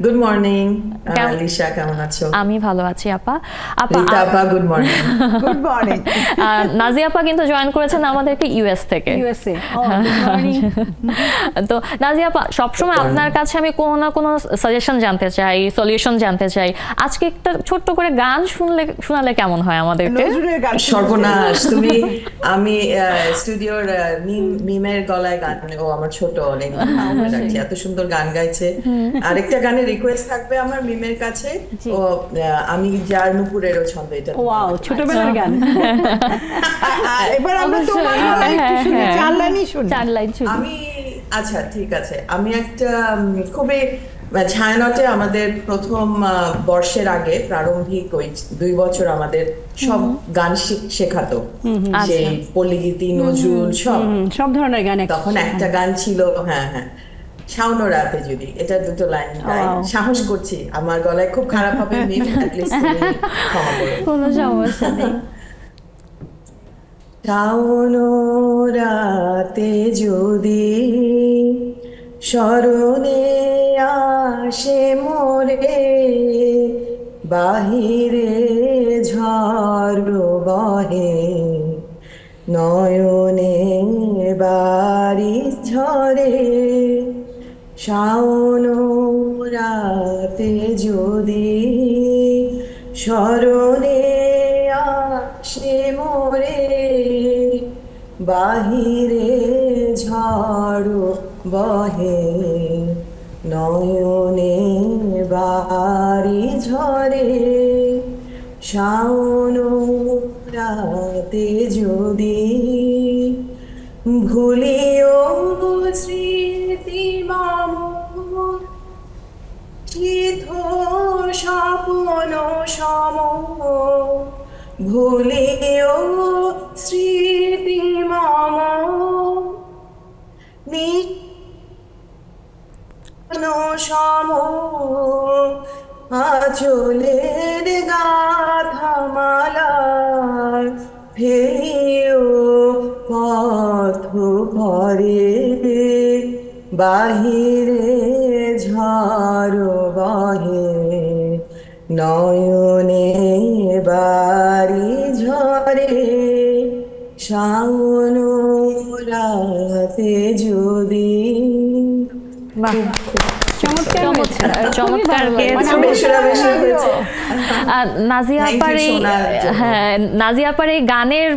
Good morning Lisha, কেমন আছো? আমি ভালো আছি আপা। আপা good morning. Good morning. Nazia আপা কিন্তু জয়েন করেছেন আমাদেরকে ইউএস থেকে। ইউএসএ। Good morning. তো নাজিয়া আপা, সবসময় আপনার কাছে আমি কোনো না কোনো সাজেশন জানতে চাই, সলিউশন জানতে চাই। আজকে একটা ছোট্ট করে গান শোনালে কেমন হয় আমাদেরকে? সর্বনাশ, তুমি আমি স্টুডিওর মিমের গলায় গান, ও আমার ছোট অনেক এত সুন্দর গান গাইছে। আরেকটা গানের রিকোয়েস্ট থাকবে আমার মিমের কাছে, ও আমি যার নুপুরেরও ছন্দ, এটা ওয়াও, ছোটবেলার গান। এবার আমরা তোমার গলায় একটু শুনি, চার লাইন শুনি। আমি আচ্ছা ঠিক আছে, আমি একটা খুবই ছায়ানটে আমাদের প্রথম বর্ষের আগে প্রারম্ভিক ওই 2 বছর আমাদের সব গান শেখাতো, সেই পল্লীগীতি, নজরুল, সব ধরনের গান। তখন একটা গান ছিল, হ্যাঁ হ্যাঁ, শাওন রাতে যদি, এটা 2 লাইন গাই, সাহস করছি, আমার গলায় খুব খারাপ হবে, কোনো সমস্যা নেই। শাওন রাতে যদি স্মরণে আসে মোরে, বাহিরে ঝড় বহে, নয়নে বাড়ি ঝরে, শাওন রাতে যদি স্মরণে আসে মোরে, বাহিরে ঝড় বহে, নয়নে বাড়ি ঝরে, শাওন রাতে যদি ভুলিও স্মৃতি মাম, চিথ স্বপ্ন সম, ভুলিও স্মৃতি মাম, নিত্য সম আঁচলের গাথা মালা ফেলিও পথ ভরে বাহিরে ঝড় বহে নয়নে বাড়ি ঝরে শাওন রাতে যদি চমৎকার নাজিয়া আপার এই গানের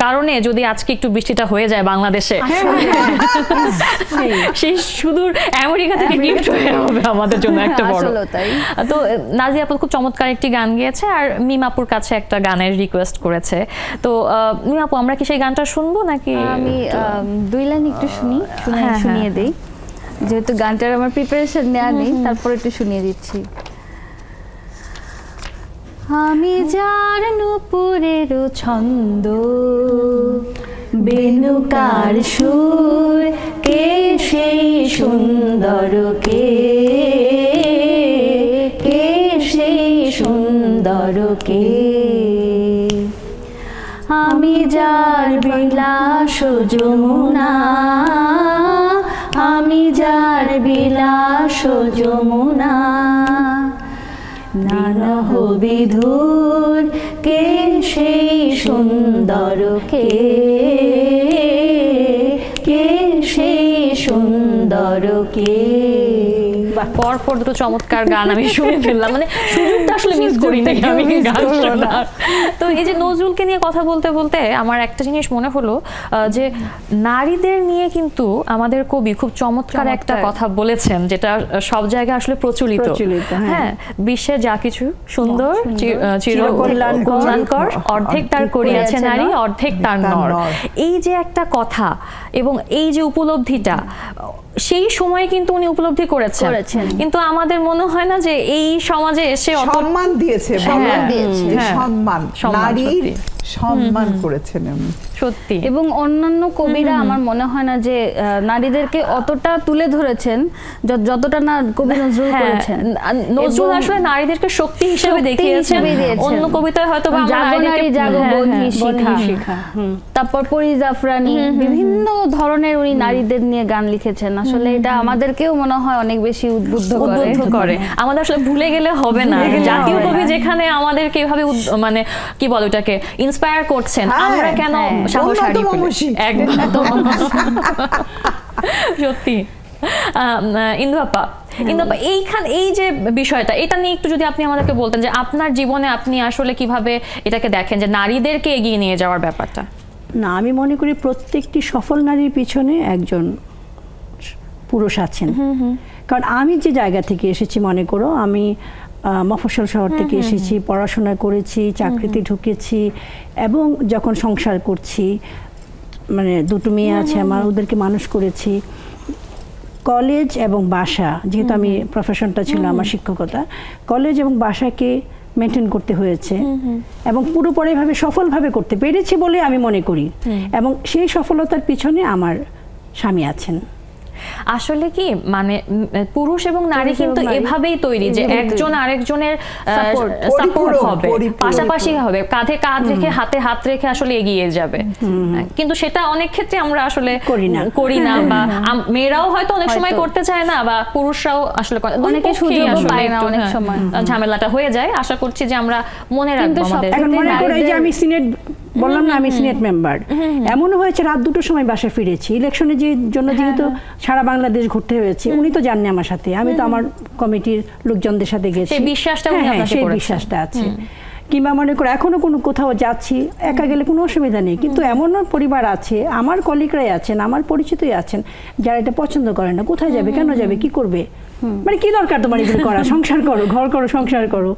কারণে যদি আজকে একটু বৃষ্টিটা হয়ে যায় বাংলাদেশে, সেই সুদূর আমেরিকা থেকে গিফট হয়ে হবে আমাদের জন্য একটা বড়। তো নাজিয়া আপু খুব চমৎকার একটি গান গেয়েছে আর মিমাপুর কাছে একটা গানের রিকোয়েস্ট করেছে। তো মিমাপু আমরা কি সেই গানটা শুনবো নাকি? আমি 2 লাইন একটু শুনিয়ে দেই, যেহেতু গানটার আমার প্রিপারেশন নেওয়া নেই, তারপর একটু শুনিয়ে দিচ্ছি। আমি যার নুপুরের ছন্দ বেনুকার সুর কে সেই সুন্দর কে সেই সুন্দর কে আমি যার বিলাস যমুনা আমি যার বিলাস যমুনা নানহ বিধুর কে সেই সুন্দর কে সেই সুন্দর কে। পর পর দুটো চমৎকার গান আমি শুনে ফেললাম, মানে সুযোগটা আসলে মিস করি না আমি গান শোনার। তো এই যে নজরুলকে নিয়ে কথা বলতে বলতে আমার একটা জিনিস মনে হলো যে নারীদের নিয়ে কিন্তু আমাদের কবি খুব চমৎকার একটা কথা বলেছেন, যেটা সব জায়গায় আসলে প্রচলিত। হ্যাঁ, বিশ্বের যা কিছু সুন্দর চিরকল্যাণকর অর্ধেক তার করিয়াছে নারী অর্ধেক তার নর। এই যে একটা কথা এবং এই যে উপলব্ধিটা সেই সময় কিন্তু উনি উপলব্ধি করেছেন, কিন্তু আমাদের মনে হয় না যে এই সমাজে এসে সম্মান দিয়েছে, সম্মান নারীর সম্মান করেছেন সত্যি। এবং অন্যান্য কবিরা আমার মনে হয় না যে নারীদেরকে অতটা তুলে ধরেছেন যতটা না কবি নজরুল করেছেন। নজরুল আসলে নারীদেরকে শক্তি হিসেবে দেখিয়েছেন, অন্য কবিতায় হয়তো তারপর পরি জাফরানী বিভিন্ন ধরনের উনি নারীদের নিয়ে গান লিখেছেন। আসলে এটা আমাদেরকেও মনে হয় অনেক বেশি উদ্বুদ্ধ করে। আমাদের আসলে ভুলে গেলে হবে না, জাতীয় কবি যেখানে আমাদেরকে এভাবে মানে কি বলে ওটাকে ইন্সপায়ার করছেন, আমরা কেন সাহস হারিয়ে ফেলি? একদম সত্যি। ইন্দু আপা এইখান এই যে বিষয়টা, এটা নিয়ে একটু যদি আপনি আমাদেরকে বলতেন যে আপনার জীবনে আপনি আসলে কিভাবে এটাকে দেখেন যে নারীদেরকে এগিয়ে নিয়ে যাওয়ার ব্যাপারটা। না, আমি মনে করি প্রত্যেকটি সফল নারীর পিছনে একজন পুরুষ আছেন। কারণ আমি যে জায়গা থেকে এসেছি, মনে করো আমি মফস্বল শহর থেকে এসেছি, পড়াশোনা করেছি, চাকরিতে ঢুকেছি এবং যখন সংসার করছি, মানে দুটো মেয়ে আছে আমার, ওদেরকে মানুষ করেছি। কলেজ এবং বাসা, যেহেতু আমি প্রফেশনটা ছিল আমার শিক্ষকতা, কলেজ এবং বাসাকে মেনটেন করতে হয়েছে এবং পুরোপুরিভাবে সফলভাবে করতে পেরেছি বলে আমি মনে করি। এবং সেই সফলতার পিছনে আমার স্বামী আছেন। আসলে কি মানে পুরুষ এবং নারী কিন্তু এভাবেই তৈরি যে একজন আরেকজনের সাপোর্ট হবে, পাশাপাশি হবে, কাঁধে কাঁধ রেখে হাতে হাত রেখে আসলে এগিয়ে যাবে। কিন্তু সেটা অনেক ক্ষেত্রে আমরা আসলে করি না, বা মেয়েরাও হয়তো অনেক সময় করতে চায় না, বা পুরুষরাও আসলে অনেকে সুযোগ পায় না, অনেক সময় ঝামেলাটা হয়ে যায়। আশা করছি যে আমরা মনে রাখবো আমাদের। এখন মনে করে যে আমি সিনেট বললাম না, আমি সিনেট মেম্বার, এমনও হয়েছে রাত 2টোর সময় বাসায় ফিরেছি ইলেকশনের জন্য, যেহেতু সারা বাংলাদেশ ঘুরতে হয়েছে। উনি তো জাননি আমার সাথে, আমি তো আমার কমিটির লোকজনদের সাথে গেছি, সেই বিশ্বাসটা আছে। কিংবা মনে করো এখনো কোনো কোথাও যাচ্ছি, একা গেলে কোনো অসুবিধা নেই, কিন্তু এমনও পরিবার আছে, আমার কলিগরাই আছেন, আমার পরিচিতই আছেন, যারা এটা পছন্দ করে না। কোথায় যাবে, কেন যাবে, কি করবে, মানে কি দরকার তোমার এগুলো করা, সংসার করো, ঘর করো, সংসার করো,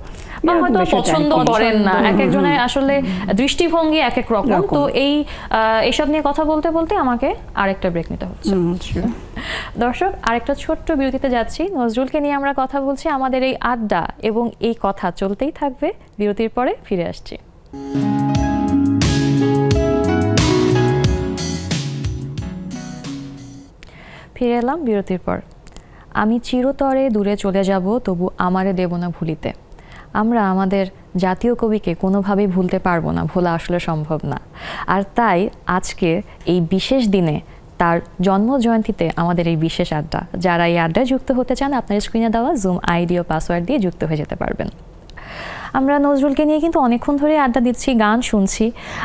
বা হয়তো পছন্দ করেন না। এক একজনের আসলে দৃষ্টিভঙ্গি এক এক রকম। তো এইসব নিয়ে কথা বলতে বলতে আমাকে আরেকটা ব্রেক নিতে হচ্ছে। দর্শক, আরেকটা ছোট্ট বিরতিতে যাচ্ছি। নজরুলকে নিয়ে আমরা কথা বলছি, আমাদের এই আড্ডা এবং এই কথা চলতেই থাকবে। বিরতির পরে ফিরে আসছি। ফিরে এলাম বিরতির পর। আমি চিরতরে দূরে চলে যাব তবু আমারে দেব না ভুলিতে। আমরা আমাদের জাতীয় কবিকে কোনোভাবেই ভুলতে পারবো না, ভোলা আসলে সম্ভব না। আর তাই আজকে এই বিশেষ দিনে তার জন্ম জয়ন্তীতে আমাদের এই বিশেষ আড্ডা। যারা এই আড্ডায় যুক্ত হতে চান আপনার স্ক্রিনে দেওয়া জুম আইডি ও পাসওয়ার্ড দিয়ে যুক্ত হয়ে যেতে পারবেন। আমরা নজরুলকে নিয়ে কিন্তু অনেকক্ষণ ধরে আড্ডা দিচ্ছি, গান শুনছি।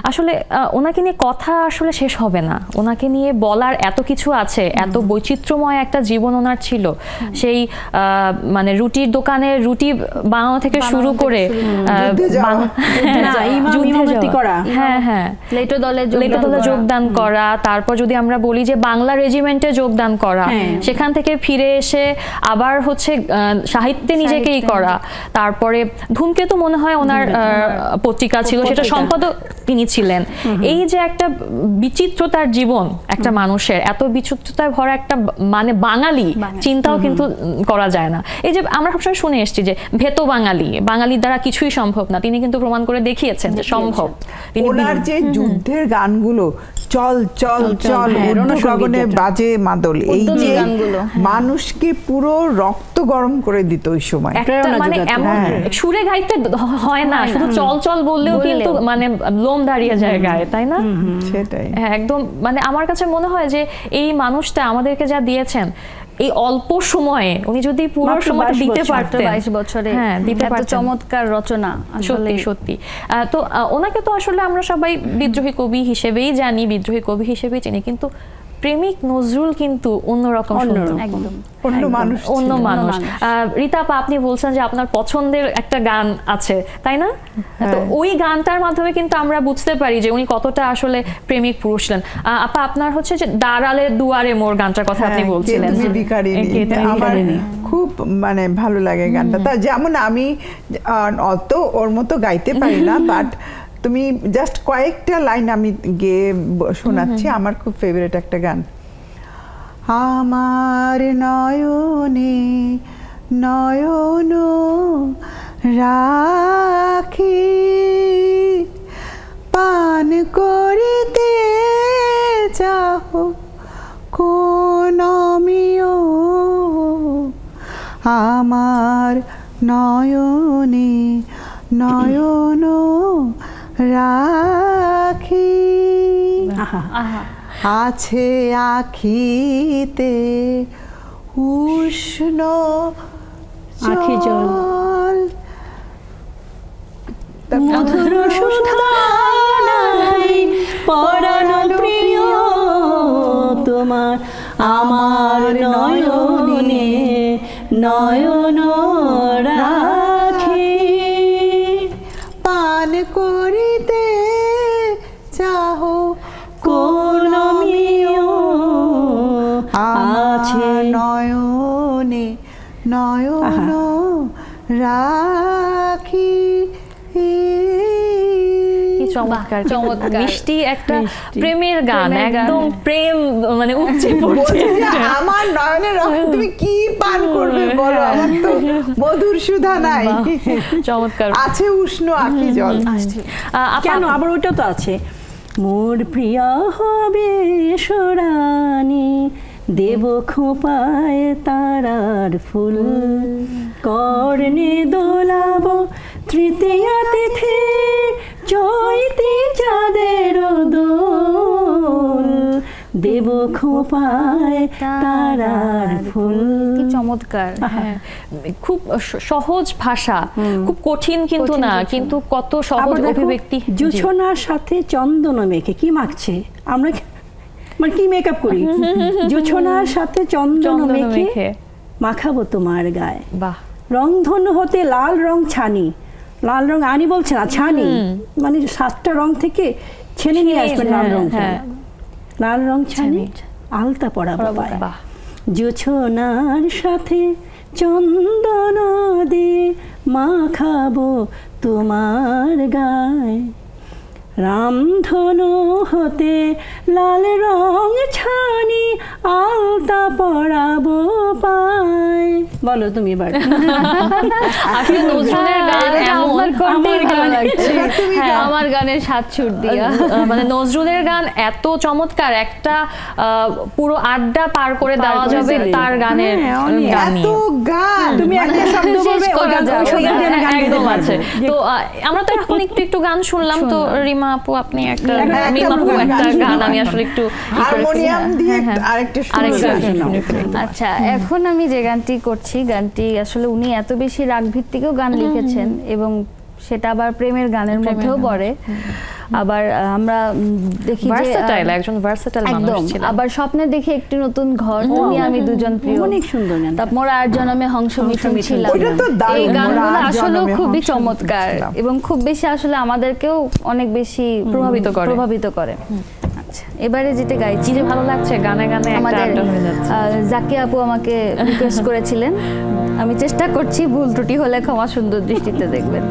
আসলে ওনাকে নিয়ে কথা আসলে শেষ হবে না। ওনাকে নিয়ে বলার এত কিছু আছে, এত বৈচিত্র্যময় একটা জীবন ওনার ছিল। সেই মানে রুটির দোকানে রুটি বানানো থেকে শুরু করে লেটো দলে যোগদান করা, তারপর যদি আমরা বলি যে বাংলা রেজিমেন্টে যোগদান করা, সেখান থেকে ফিরে এসে আবার হচ্ছে সাহিত্যে নিজেকেই করা, তারপরে ধূমকেতু মনে হয় ওনার পত্রিকা ছিল, সেটা সম্পাদক তিনি ছিলেন। এই যে একটা বিচিত্রতার জীবন একটা মানুষের, এত বিচিত্রতায় ভরা একটা মানে বাঙালি চিন্তাও কিন্তু করা যায় না। এই যে আমরা সবসময় শুনে এসেছি যে ভেতো বাঙালির দ্বারা কিছুই সম্ভব না, তিনি কিন্তু প্রমাণ করে দেখিয়েছেন যে সম্ভব। ওনার যে যুদ্ধের গানগুলো, চল চল চল গগনে বাজে মাদল, এই যে মানুষকে পুরো রক্ত গরম করে দিত ওই সময়। মানে এমন সুরে গাইতে হয় না, শুধু চল চল বললেও কিন্তু মানে লোম দাঁড়িয়ে যায় গায়ে, তাই না? সেটাই একদম। মানে আমার কাছে মনে হয় যে এই মানুষটা আমাদেরকে যা দিয়েছেন, এই অল্প সময়ে উনি যদি পুরো সময়টা দিতে পারতেন, 22 বছরে দিতে পারতেন, চমৎকার রচনা, সত্যি সত্যি। তো ওনাকে তো আসলে আমরা সবাই বিদ্রোহী কবি হিসেবেই জানি, বিদ্রোহী কবি হিসেবেই চিনি, কিন্তু প্রেমিক নজরুল কিন্তু অন্যরকম, একদম অন্য মানুষ। রীতা আপা, আপনি বলছেন যে আপনার পছন্দের একটা গান আছে, তাই না? তো ওই গানটার মাধ্যমে কিন্তু আমরা বুঝতে পারি যে উনি কতটা আসলে প্রেমিক পুরুষ ছিলেন। আপা, আপনার হচ্ছে যে দাঁড়ালে দুয়ারে মোর গানটার কথা আপনি বলছিলেন, আমার খুব মানে ভালো লাগে গানটা। তা যেমন আমি অত ওর মতো গাইতে পারি না, বাট তুমি জাস্ট কয়েকটা লাইন আমি গেয়ে শোনাচ্ছি। আমার খুব ফেভারিট একটা গান। আমার নয়নে নয়ন রাখি পান করিতে যাও কোন আমিও, আমার নয়নে নয়ন রাখি আছে আখিতে উষ্ণ আখি জল, মধুর সুধানাই পরাণ প্রিয় তোমার, আমার নয়নে নয়ন রাখি পান করিতে চাহ কোন আছে নয়নে নয়ন রাখি। চমৎকার চমৎকার মিষ্টি একটা প্রেমের গান, একদম প্রেম মানে উপচে পড়ছে। আমার নয়নের রক্ত তুমি কি পান করবে বলো, আমার তো মধুর সুধা নাই, চমৎকার আছে উষ্ণ আখি জল। কেন আবার ওইটা তো আছে, মোর প্রিয়া হবে সোরানি দেব খোপায় তারার ফুল, কর্ণে দোলাব তৃতীয়া তিথি চৈতি চাঁদের দোল, দেব খোপায় তারার ফুল। কি চমৎকার। খুব সহজ ভাষা, খুব কঠিন কিন্তু না, কিন্তু কত সহজ অভিব্যক্তি। জোছনার সাথে চন্দন মেখে, কি মাখছে আমরা, মানে কি মেকআপ করি, জোছনার সাথে চন্দন মেখে মাখাবো তোমার গায়ে, বাহ। রংধনু হতে লাল রং ছানি, লাল রং আনি বলছে না, ছানি মানে 7টা রং থেকে ছেনে নিয়ে আসবেন লাল রং, লাল রং ছানি আলতা পরাবো পায়ে, জোছনার সাথে চন্দন দিয়ে মাখাবো তোমার গায়ে, রামধনু হতে লাল রং ছানি আলতা পরাবো পায়। বলো তুমি এবার। আসলে নজরুলের গান এমন আমার গান লাগছে, আমার গানের সাত সুর দিয়া, মানে নজরুলের গান এত চমৎকার, একটা পুরো আড্ডা পার করে দেওয়া যাবে তার গানের গান এত গান তুমি একটা শব্দ বলবে ওই গান একদম আছে। তো আমরা তো এখন একটু গান শুনলাম, তো রিমা আপু আপনি একটা গান আমি আসলে একটু হারমোনিয়াম দিয়ে আরেকটা শুনে ফেলি। আচ্ছা, এখন আমি যে গানটি করছি, গানটি আসলে উনি এত বেশি রাগ ভিত্তিকও গান লিখেছেন এবং সেটা আবার প্রেমের গানের মধ্যেও পড়ে। আবার আমরা দেখি যে একজন ভার্সেটাইল মানুষ ছিলেন। আবার স্বপ্নে দেখি একটি নতুন ঘর, তুমি আমি দুজন প্রিয়, অনেক সুন্দর গান। তারপর আর জনমে হংস মিথুন ছিলাম। এই গানগুলো আসলে খুবই চমৎকার এবং খুব বেশি আসলে আমাদেরকেও অনেক বেশি প্রভাবিত করে। আচ্ছা, এবারে যেটা গাইছি যে ভালো লাগছে, গানে গানে একটা আড্ডা হয়ে যাচ্ছে। জাকি আপু আমাকে রিকোয়েস্ট করেছিলেন, আমি চেষ্টা করছি, ভুল ত্রুটি হলে ক্ষমা সুন্দর দৃষ্টিতে দেখবেন।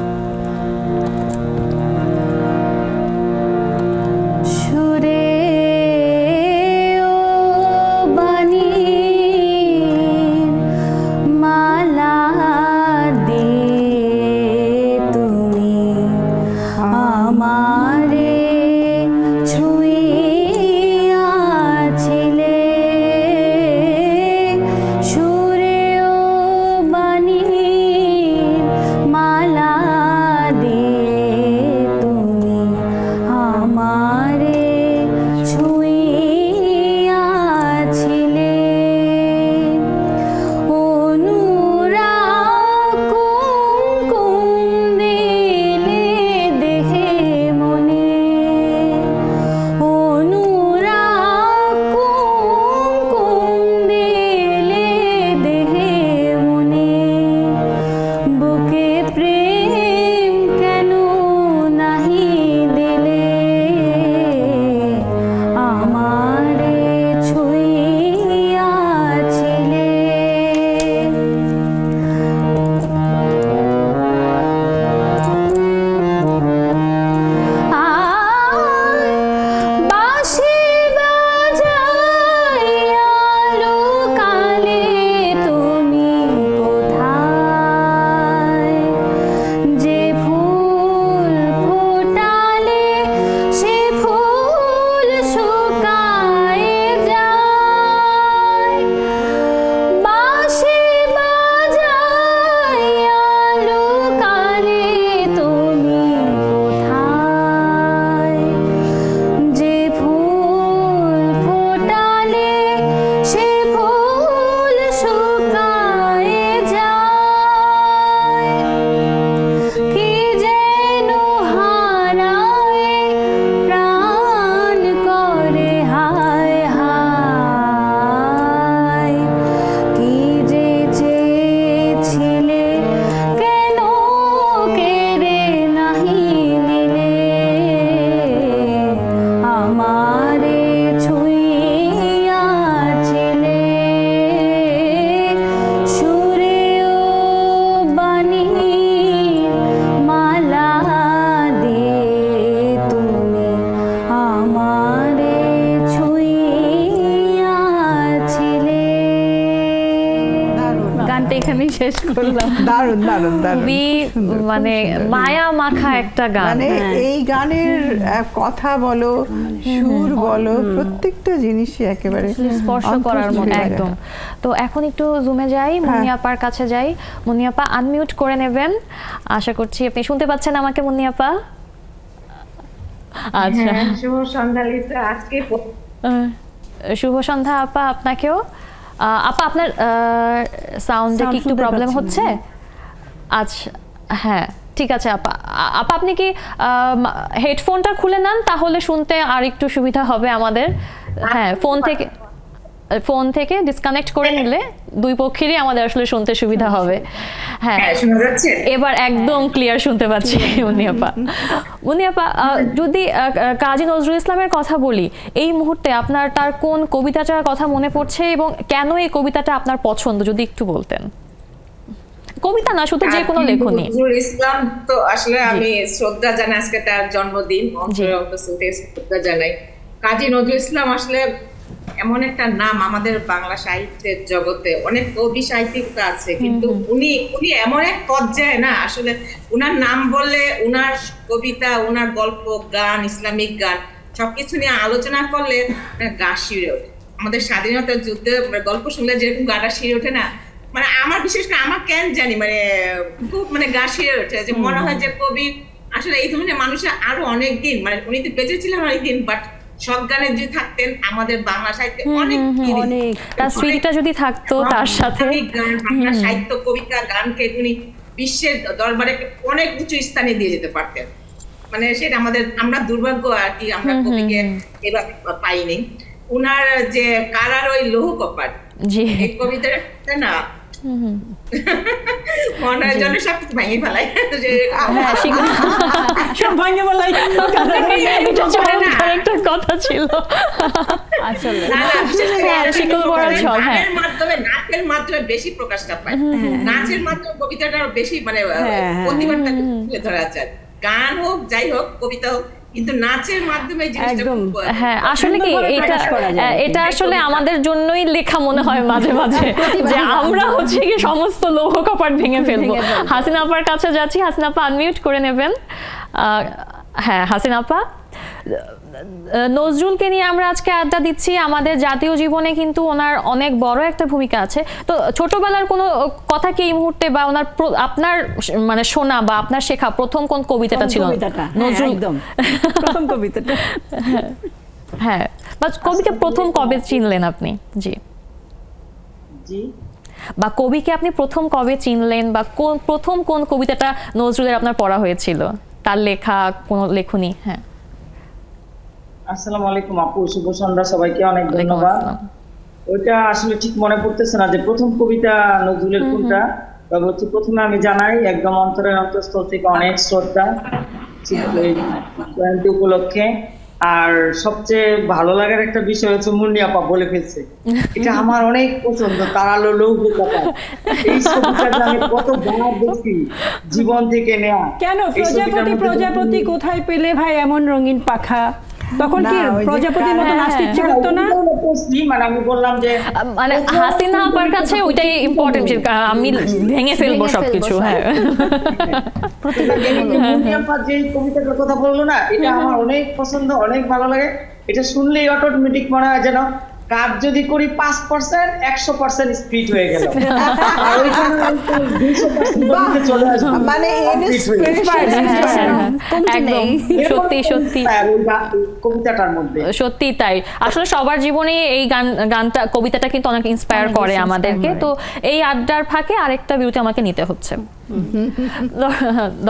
শেষ করলাম। দারুণ দারুণ দারুণ, মানে মায়া মাখা একটা গান। মানে এই গানের কথা বলো, সুর বলো, প্রত্যেকটা জিনিসই একেবারে স্পর্শ করার মতো একদম। তো এখন একটু জুমে যাই, মুনিয়াপার কাছে যাই। মুনিয়াপা আনমিউট করে নেবেন, আশা করছি আপনি শুনতে পাচ্ছেন আমাকে। মুনিয়াপা, আচ্ছা, শুভ সন্ধ্যা লিসা। আজকে শুভ সন্ধ্যা আপা আপনাকেও। আপা আপনার সাউন্ডে কি একটু প্রবলেম হচ্ছে? আচ্ছা, হ্যাঁ ঠিক আছে আপা। আপা আপনি কি হেডফোনটা খুলে নেন, তাহলে শুনতে আর একটু সুবিধা হবে আমাদের। হ্যাঁ, ফোন থেকে ডিসকানেক্ট করে নিলে দুই পক্ষেরই আমাদের আসলে শুনতে সুবিধা হবে। হ্যাঁ, এবার একদম ক্লিয়ার শুনতে পাচ্ছি মুনিয়াপা। মুনিয়াপা, যদি কাজী নজরুল ইসলামের কথা বলি, এই মুহূর্তে আপনার তার কোন কবিতাটার কথা মনে পড়ছে এবং কেন এই কবিতাটা আপনার পছন্দ, যদি একটু বলতেন। কবিতা না, শুধু যে কোনো লেখনী। নজরুল ইসলাম তো আসলে আমি শ্রদ্ধা জানাই, আজকে তার জন্মদিন, শ্রদ্ধা জানাই। কাজী নজরুল ইসলাম আসলে এমন একটা নাম আমাদের বাংলা সাহিত্যের জগতে, অনেক কবি সাহিত্যিক আছে, কিন্তু উনি এমন এক পর্যায়ে না, আসলে উনার নাম বললে উনার কবিতা, উনার গল্প, গান, ইসলামিক গান সবকিছু নিয়ে আলোচনা করলে গা শিউরে ওঠে। আমাদের স্বাধীনতার যুদ্ধে গল্প শুনলে যেরকম গাটা শিউরে ওঠে না, মানে আমার বিশেষ করে আমার কেন জানি মানে খুব মানে গা শিউরে ওঠে, যে মনে হয় যে কবি আসলে এই ধরনের মানুষের আরো অনেক দিন, মানে উনি তো বেঁচে ছিলেন অনেক দিন, বাট সজ্ঞানে যে থাকতেন আমাদের বাংলা সাহিত্যে অনেক তার স্মৃতিটা যদি থাকতো তার সাথে বাংলা সাহিত্য, কবিতা, গানকে উনি বিশ্বের দরবারে অনেক উঁচু স্থানে দিয়ে যেতে পারতেন। মানে সেটা আমরা দুর্ভাগ্য আর কি, আমরা কবিকে এভাবে পাইনি। উনার যে কারার ওই লৌহ কপাট, এই কবিতাটা না মনের জন্য সবকিছু ভেঙে ফেলাই, সব ভেঙে ফেলাই একটা কথা ছিল আসলে। নাচের মাধ্যমে বেশি প্রকাশটা পায়, নাচের মাধ্যমে কবিতাটা বেশি মানে প্রতিভাটা তুলে ধরা যায়। গান হোক, যাই হোক, কবিতা হোক, কিন্তু নাচের মাধ্যমে হ্যাঁ আসলে কি এটা আসলে আমাদের জন্যই লেখা মনে হয় মাঝে মাঝে, যে আমরা হচ্ছে কি সমস্ত লৌহ কপাট ভেঙে ফেলবো। হাসিনা আপার কাছে যাচ্ছি, হাসিনা আপা আনমিউট করে নেবেন। হ্যাঁ হাসিনা আপা, নজরুলকে নিয়ে আমরা আজকে আড্ডা দিচ্ছি। আমাদের জাতীয় জীবনে কিন্তু ওনার অনেক বড় একটা ভূমিকা আছে। তো ছোটবেলার কোনো কথা কি এই মুহূর্তে, বা ওনার আপনার মানে শোনা বা আপনার শেখা প্রথম কোন কবিতাটা ছিল? নজরুল প্রথম কবিতাটা, হ্যাঁ, বা কবিকে প্রথম কবে চিনলেন আপনি? জি, বা কবিকে আপনি প্রথম কবে চিনলেন, বা প্রথম কোন কবিতাটা নজরুলের আপনার পড়া হয়েছিল, তার লেখা কোন লেখনী? হ্যাঁ, আসসালামু আলাইকুম আপু, শুভ সন্ধ্যা সবাইকে, অনেক ধন্যবাদ। ওইটা আসলে ঠিক মনে পড়তেছে না যে প্রথম কবিতা নজরুলের কোনটা, তবে হচ্ছে প্রথমে আমি জানাই একদম অন্তরের অন্তঃস্থল থেকে অনেক শ্রদ্ধা জয়ন্তী উপলক্ষে। আর সবচেয়ে ভালো লাগার একটা বিষয় হচ্ছে মুন্নি আপা বলে ফেলছে, এটা আমার অনেক পছন্দ, তারালো লৌহ কপাট। এই ছবিটা আমি কতবার দেখছি, জীবন থেকে নেওয়া। কেন প্রজাপতি কোথায় পেলে ভাই এমন রঙিন পাখা, তখন কি প্রজাপতির মতো নাচতে ইচ্ছে করতো না? মানে আমি বললাম যে মানে হাসিনা আপার কাছে ওইটাই ইম্পর্টেন্ট, আমি ভেঙে ফেলবো সবকিছু। হ্যাঁ, যে কবিতাটার কথা বললো না, এটা আমার অনেক পছন্দ, অনেক ভালো লাগে। এটা শুনলেই অটোমেটিক মনে হয় যেন কাজ যদি করি 5% 100% স্পিড হয়ে গেল, আর ওইখানে 200% চলে আসবে, মানে সত্যি সত্যি কবিতাটার মধ্যে সত্যি তাই। আসলে সবার জীবনে এই গানটা, কবিতাটা কিন্তু অনেক ইন্সপায়ার করে আমাদেরকে। তো এই আড্ডার ফাঁকে আরেকটা বিরতি আমাকে নিতে হচ্ছে।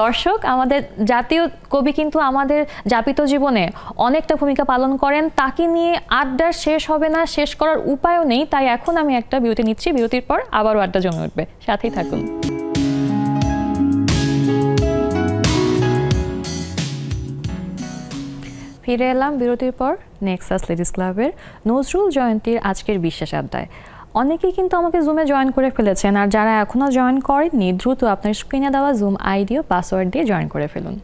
দর্শক, আমাদের জাতীয় কবি কিন্তু আমাদের যাপিত জীবনে অনেকটা ভূমিকা পালন করেন। তাকে নিয়ে আড্ডা শেষ হবে না, শেষ করার উপায়ও নেই। তাই এখন আমি একটা বিরতি নিচ্ছি, বিরতির পর আবারও আড্ডা জমে উঠবে, সাথেই থাকুন। ফিরে এলাম বিরতির পর নেক্সাস লেডিস ক্লাবের নজরুল জয়ন্তীর আজকের বিশেষ আড্ডায়। অনেকেই কিন্তু আমাকে জুমে জয়েন করে ফেলেছেন, আর যারা এখনও জয়েন করেননি দ্রুত আপনার স্ক্রিনে দেওয়া জুম আইডি ও পাসওয়ার্ড দিয়ে জয়েন করে ফেলুন।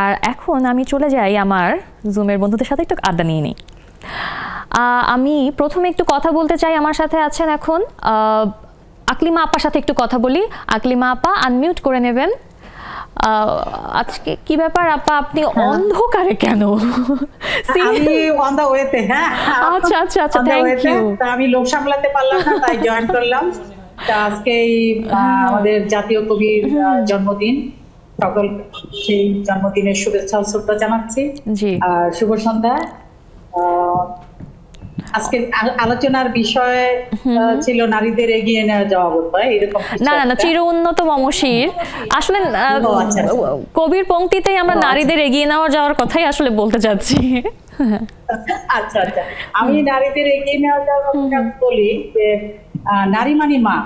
আর এখন আমি চলে যাই আমার জুমের বন্ধুদের সাথে একটু আড্ডা নিয়ে নিই। আমি প্রথমে একটু কথা বলতে চাই, আমার সাথে আছেন এখন আকলিমা আপার সাথে একটু কথা বলি। আকলিমা আপা আনমিউট করে নেবেন। আজকে কি ব্যাপার আপা, আপনি অন্ধকারে কেন? আমি অন দা ওয়েতে। হ্যাঁ, আচ্ছা আচ্ছা আচ্ছা, থ্যাংক ইউ। আমি লোক সামলাতে পারলাম না, তাই জয়েন করলাম। আজকে আমাদের জাতীয় কবির জন্মদিন, সকল সেই জন্মদিনের শুভেচ্ছা ও শ্রদ্ধা জানাচ্ছি। জি, আর শুভ সন্ধ্যা। আজকে আলোচনার বিষয় ছিল নারীদের এগিয়ে নেওয়া যাওয়া, বোধহয় এরকম। না না, চির উন্নত মমশির আসলে কবির পংক্তিতেই আমরা নারীদের এগিয়ে নেওয়া যাওয়ার কথাই আসলে বলতে চাচ্ছি। আচ্ছা আচ্ছা, আমি নারীদের এগিয়ে নেওয়া যাওয়ার কথা বলি যে নারী মানে মা।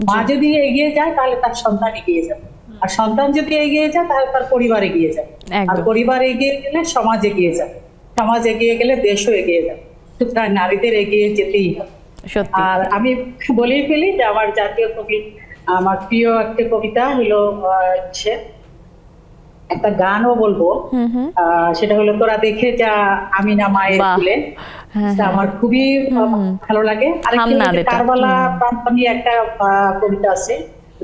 মা যদি এগিয়ে যায় তাহলে তার সন্তান এগিয়ে যাবে, আর সন্তান যদি এগিয়ে যায় তাহলে তার পরিবার এগিয়ে যাবে, আর পরিবার এগিয়ে গেলে সমাজ এগিয়ে যাবে, সমাজ এগিয়ে গেলে দেশও এগিয়ে যাবে। নারীদের এগিয়ে যেতেই হবে। আর আমি বলেই ফেলি যে আমার জাতীয় কবি আমার প্রিয় একটা কবিতা হলো একটা গানও বলবো, সেটা হলো তোরা দেখে যা আমি না মায়ের ফুলে। আমার খুবই ভালো লাগে। আরেকটা কারবালা প্রান্ত নিয়ে একটা কবিতা আছে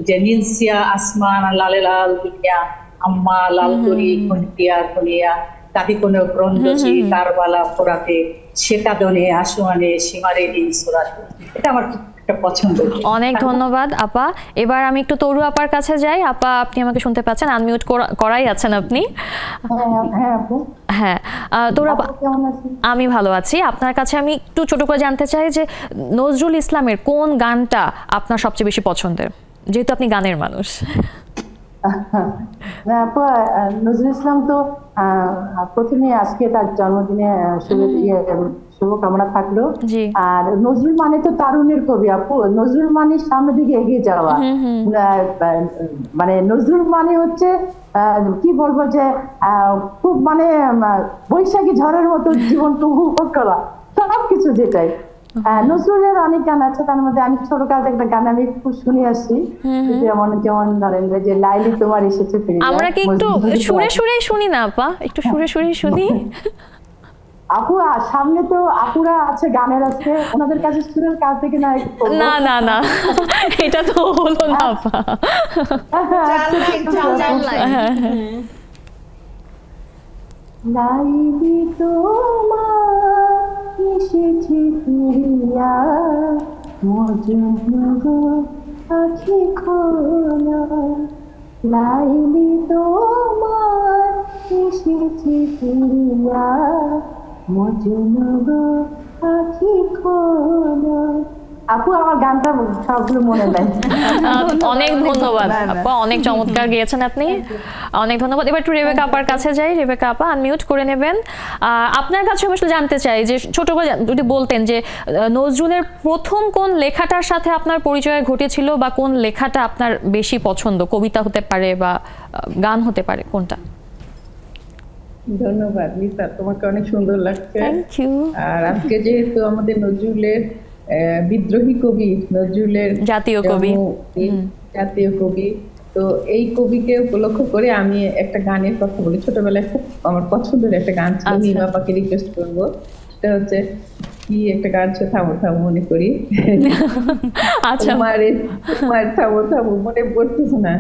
যে নিনসিয়া আসমান লালে লাল দুনিয়া আম্মা লাল করি খন্ডিয়া খনিয়া তাদি কোনো গ্রন্থি কারবালা ফোরাতে সেটা দনে আসমানে সীমারে দিন সোরাতে। এটা আমার একটা পছন্দ। অনেক ধন্যবাদ আপা। এবার আমি একটু তরু আপার কাছে যাই। আপা, আপনি আমাকে শুনতে পাচ্ছেন? আনমিউট করাই আছেন আপনি? হ্যাঁ তরু আপা, আমি ভালো আছি। আপনার কাছে আমি একটু ছোট করে জানতে চাই যে নজরুল ইসলামের কোন গানটা আপনার সবচেয়ে বেশি পছন্দের, যেহেতু আপনি গানের মানুষ? নজরুল ইসলাম তো প্রথমে আজকে তার জন্মদিনে শুভকামনা থাকলো। আর নজরুল মানে তো তারুণের কবি আপু, নজরুল মানে সামনের দিকে এগিয়ে যাওয়া। মানে নজরুল মানে হচ্ছে কি বলবো যে খুব মানে বৈশাখী ঝড়ের মতো জীবনকে উপভোগ করা, সবকিছু যেটাই। নজরুলের অনেক গান আছে, তার মধ্যে আমি ছোটকাল একটা গান আমি খুব শুনে আসছি, যেমন ধরেন যে লাইলি তোমার এসেছে ফিরে। আমরা কি একটু সুরে সুরে শুনি না আপা? একটু সুরে সুরে শুনি। আপু সামনে তো আপুরা আছে, গানের আছে, ওনাদের কাছে সুরের কাছ থেকে না। না না না, এটা তো হলো না আপা। লাইলি তোমার এসেছে ফিরিয়া মজনু আখি খোলা, লাইলি তোমার এসেছে ফিরিয়া মজনু আখি খোলা। আপু আমার গানটা সবগুলো মনে নাই। অনেক ধন্যবাদ আপা, অনেক চমৎকার গেয়েছেন আপনি, অনেক ধন্যবাদ। এবার একটু রেবেকা আপার কাছে যাই। রেবেকা আপা, আনমিউট করে নেবেন। আপনার কাছে আমি আসলে জানতে চাই যে ছোট করে যদি বলতেন যে নজরুলের প্রথম কোন লেখাটার সাথে আপনার পরিচয় ঘটেছিল, বা কোন লেখাটা আপনার বেশি পছন্দ, কবিতা হতে পারে বা গান হতে পারে, কোনটা? ধন্যবাদ লিসা, তোমাকে অনেক সুন্দর লাগছে। Thank you. আর আজকে যেহেতু আমাদের নজরুলের বিদ্রোহী কবি, নজরুলের জাতীয় কবি, তো এই কবিকে উপলক্ষ করে আমি একটা গানের কথা বলি। ছোটবেলায় খুব আমার পছন্দের একটা গান ছিল, মিমা আপাকে রিকোয়েস্ট করবো। সেটা হচ্ছে কি একটা গান ছিল, থামো থামো মনে করি। আচ্ছা, তোমার থামো থামো মনে পড়তেছে না।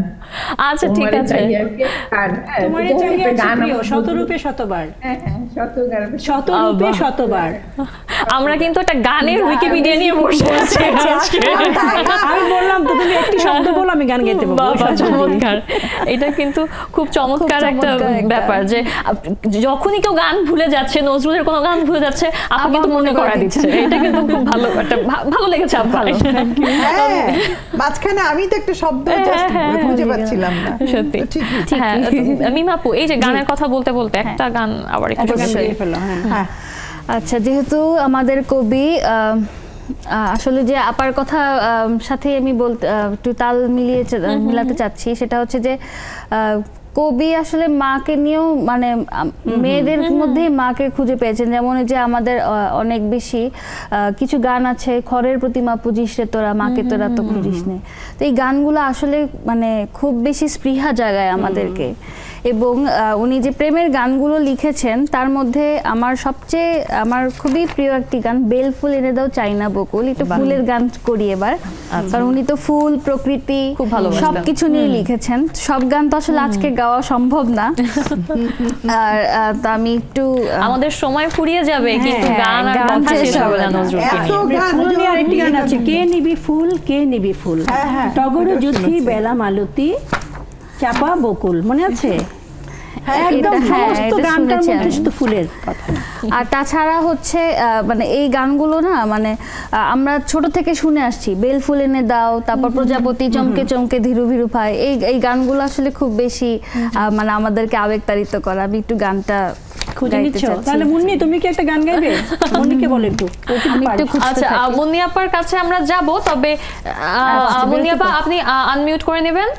আচ্ছা ঠিক আছে। শতরূপে শতবার, শতরূপে শতবার। আমরা কিন্তু একটা গানের উইকিপিডিয়া নিয়ে বসে আছি। আমি বললাম তো তুমি একটি শব্দ বলো, আমি গান গাইতে পারবো। চমৎকার। এটা কিন্তু খুব চমৎকার একটা ব্যাপার যে যখনই কেউ গান ভুলে যাচ্ছে, নজরুলের কোনো গান ভুলে যাচ্ছে, আপা কিন্তু মনে করা দিচ্ছে। এটা কিন্তু খুব ভালো একটা, ভালো লেগেছে আপা। মাঝখানে আমি তো একটা শব্দ খুঁজে পাচ্ছিলাম না। সত্যি ঠিক। মিমা আপু, এই যে গানের কথা বলতে বলতে একটা গান আবার একটু আচ্ছা, যেহেতু আমাদের কবি আসলে যে আপার কথা সাথে আমি বলতে একটু তাল মিলাতে চাচ্ছি, সেটা হচ্ছে যে কবি আসলে মাকে নিয়েও মানে মেয়েদের মধ্যে মাকে খুঁজে পেয়েছেন। যেমন যে আমাদের অনেক বেশি কিছু গান আছে, খড়ের প্রতিমা পুজিস রে তোরা, মাকে তোরা তো খুঁজিস নে। তো এই গানগুলো আসলে মানে খুব বেশি স্পৃহা জাগায় আমাদেরকে। এবং উনি যে প্রেমের গানগুলো লিখেছেন তার মধ্যে আমার খুবই প্রিয় একটি গান, বেল ফুল এনে দাও চাইনা বকুল। একটু ফুলের গান করি এবার, কারণ উনি তো ফুল প্রকৃতি সবকিছু নিয়ে লিখেছেন। সব গান তো আসলে আজকে গাওয়া সম্ভব না, আর আমি একটু আমাদের সময় ফুরিয়ে যাবে, কিন্তু গান আর কথা শেষ হবে না। নজরুল আরেকটি গান আছে, কে নিবি ফুল কে নিবি ফুল, টগর জ্যোতি বেলা মালতী চাপা বকুল, মনে আছে? একদম সমস্ত গানটার মধ্যে শুধু ফুলের কথা। আর তাছাড়া হচ্ছে মানে এই গানগুলো না মানে আমরা ছোট থেকে শুনে আসছি, বেল ফুল এনে দাও, তারপর প্রজাপতি চমকে চমকে ধীরু ভীরু পায়। এই গানগুলো আসলে খুব বেশি মানে আমাদেরকে আবেগতাড়িত করে। আমি একটু গানটা খুঁজে নিচ্ছ, তাহলে মুন্নি তুমি কি একটা গান গাইবে? মুন্নিকে বল একটু। আচ্ছা, মুন্নি আপার কাছে আমরা যাব, তবে মুন্নি আপা আপনি আনমিউট করে নেবেন।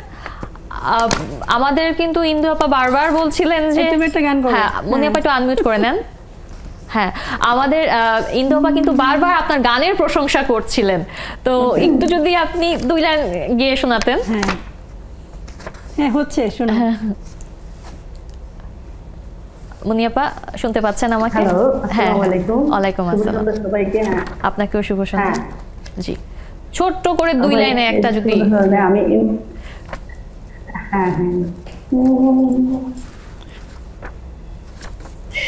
আমাদের কিন্তু ইন্দু আপা বারবার বলছিলেন যে তুমি একটা গান করো। হ্যাঁ, মুন্নি আপা একটু আনমিউট করে নেন। হ্যাঁ, আমাদের ইন্দুপা কিন্তু বারবার আপনার গানের প্রশংসা করছিলেন, তো একটু যদি আপনি 2 লাইন গিয়ে শোনাতেন। হ্যাঁ হ্যাঁ হচ্ছে, শোনা। মুনিয়াপা শুনতে পাচ্ছেন আমাকে? হ্যালো, হ্যাঁ, আসসালামু আলাইকুম। ওয়ালাইকুম আসসালাম সবাইকে। আপনাকেও শুভ সন্ধ্যা। জি, ছোট্ট করে 2 লাইনে একটা যদি। আমি হ্যাঁ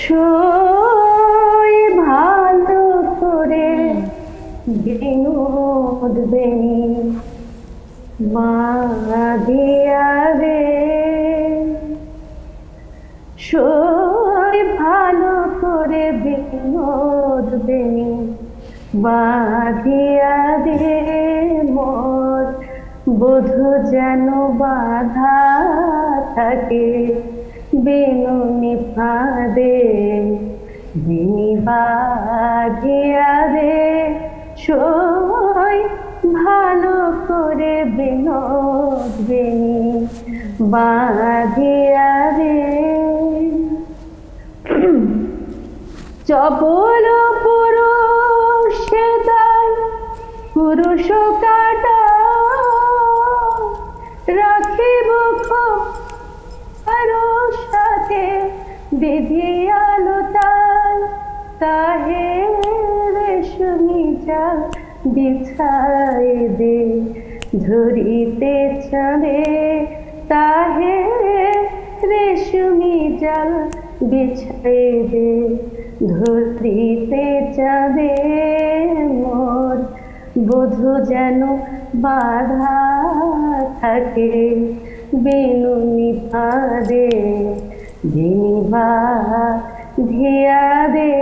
সই ভালো করে বিনোদ বেনি মা দিয়া রে, সই ভালো করে বিনোদ বেনি বাঁধিয়া রে, মোর বধূ যেন বাধা থাকে বিনুনি ফাঁদে, বিনি বাঁধিয়া রে, সই ভালো করে বিনোদ বেনি বাঁধিয়া রে, চপল পুরুষ দায় পুরুষ কাটা রাখিব আরো সাথে বিধিয়ালো তাই, তাহে রেশমি জাল বিছাই দে ধরিতে চাঁদে, তাহে রেশমি জাল বিছাই দে ধরিতে চাঁদে, মোর বধূ যেন বাধা থাকে বিনুনি ফাঁদে, বিনি বাঁধিয়া দে,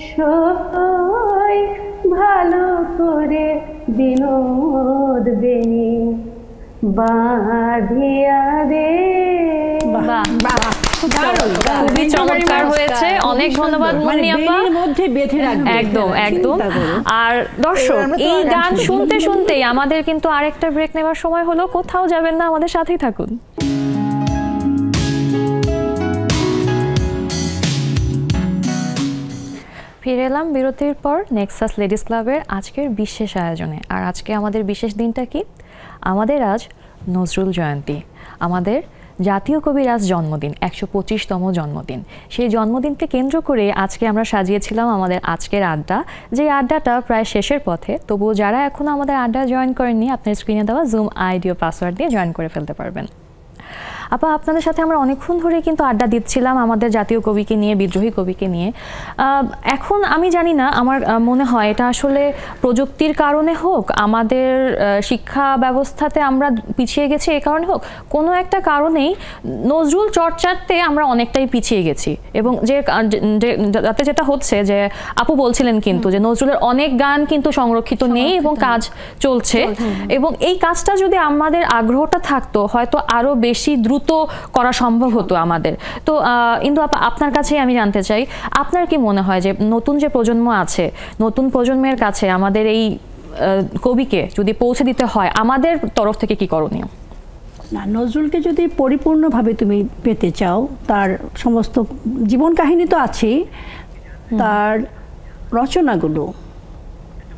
সই ভালো করে বিনোদ বেনি বাঁধিয়া দে। খুবই চমৎকার হয়েছে, অনেক ধন্যবাদ মুনিয়াপা। একদম একদম। আর দর্শক, এই গান শুনতে শুনতেই আমাদের কিন্তু আরেকটা ব্রেক নেওয়ার সময় হলো। কোথাও যাবেন না, আমাদের সাথেই থাকুন। ফিরে এলাম বিরতির পর নেক্সাস লেডিস ক্লাবের আজকের বিশেষ আয়োজনে। আর আজকে আমাদের বিশেষ দিনটা কি? আমাদের আজ নজরুল জয়ন্তী, আমাদের জাতীয় কবির আজ জন্মদিন, 125তম জন্মদিন। সেই জন্মদিনকে কেন্দ্র করে আজকে আমরা সাজিয়েছিলাম আমাদের আজকের আড্ডা, যে আড্ডাটা প্রায় শেষের পথে। তবুও যারা এখনও আমাদের আড্ডা জয়েন করেননি, আপনার স্ক্রিনে দেওয়া জুম আইডি ও পাসওয়ার্ড দিয়ে জয়েন করে ফেলতে পারবেন। আপা, আপনাদের সাথে আমরা অনেকক্ষণ ধরে কিন্তু আড্ডা দিচ্ছিলাম আমাদের জাতীয় কবিকে নিয়ে, বিদ্রোহী কবিকে নিয়ে। এখন আমি জানি না, আমার মনে হয় এটা আসলে প্রযুক্তির কারণে হোক, আমাদের শিক্ষা ব্যবস্থাতে আমরা পিছিয়ে গেছি এই কারণে হোক, কোনো একটা কারণেই নজরুল চর্চাতে আমরা অনেকটাই পিছিয়ে গেছি। এবং যাতে যেটা হচ্ছে যে আপু বলছিলেন কিন্তু যে নজরুলের অনেক গান কিন্তু সংরক্ষিত নেই এবং কাজ চলছে, এবং এই কাজটা যদি আমাদের আগ্রহটা থাকতো হয়তো আরো বেশি দ্রুত করা সম্ভব হতো আমাদের। তো ইন্দু আপা, আপনার কাছেই আমি জানতে চাই, আপনার কি মনে হয় যে নতুন যে প্রজন্ম আছে, নতুন প্রজন্মের কাছে আমাদের এই কবিকে যদি পৌঁছে দিতে হয়, আমাদের তরফ থেকে কি করণীয়? না, নজরুলকে যদি পরিপূর্ণভাবে তুমি পেতে চাও, তার সমস্ত জীবন কাহিনী তো আছেই, তার রচনাগুলো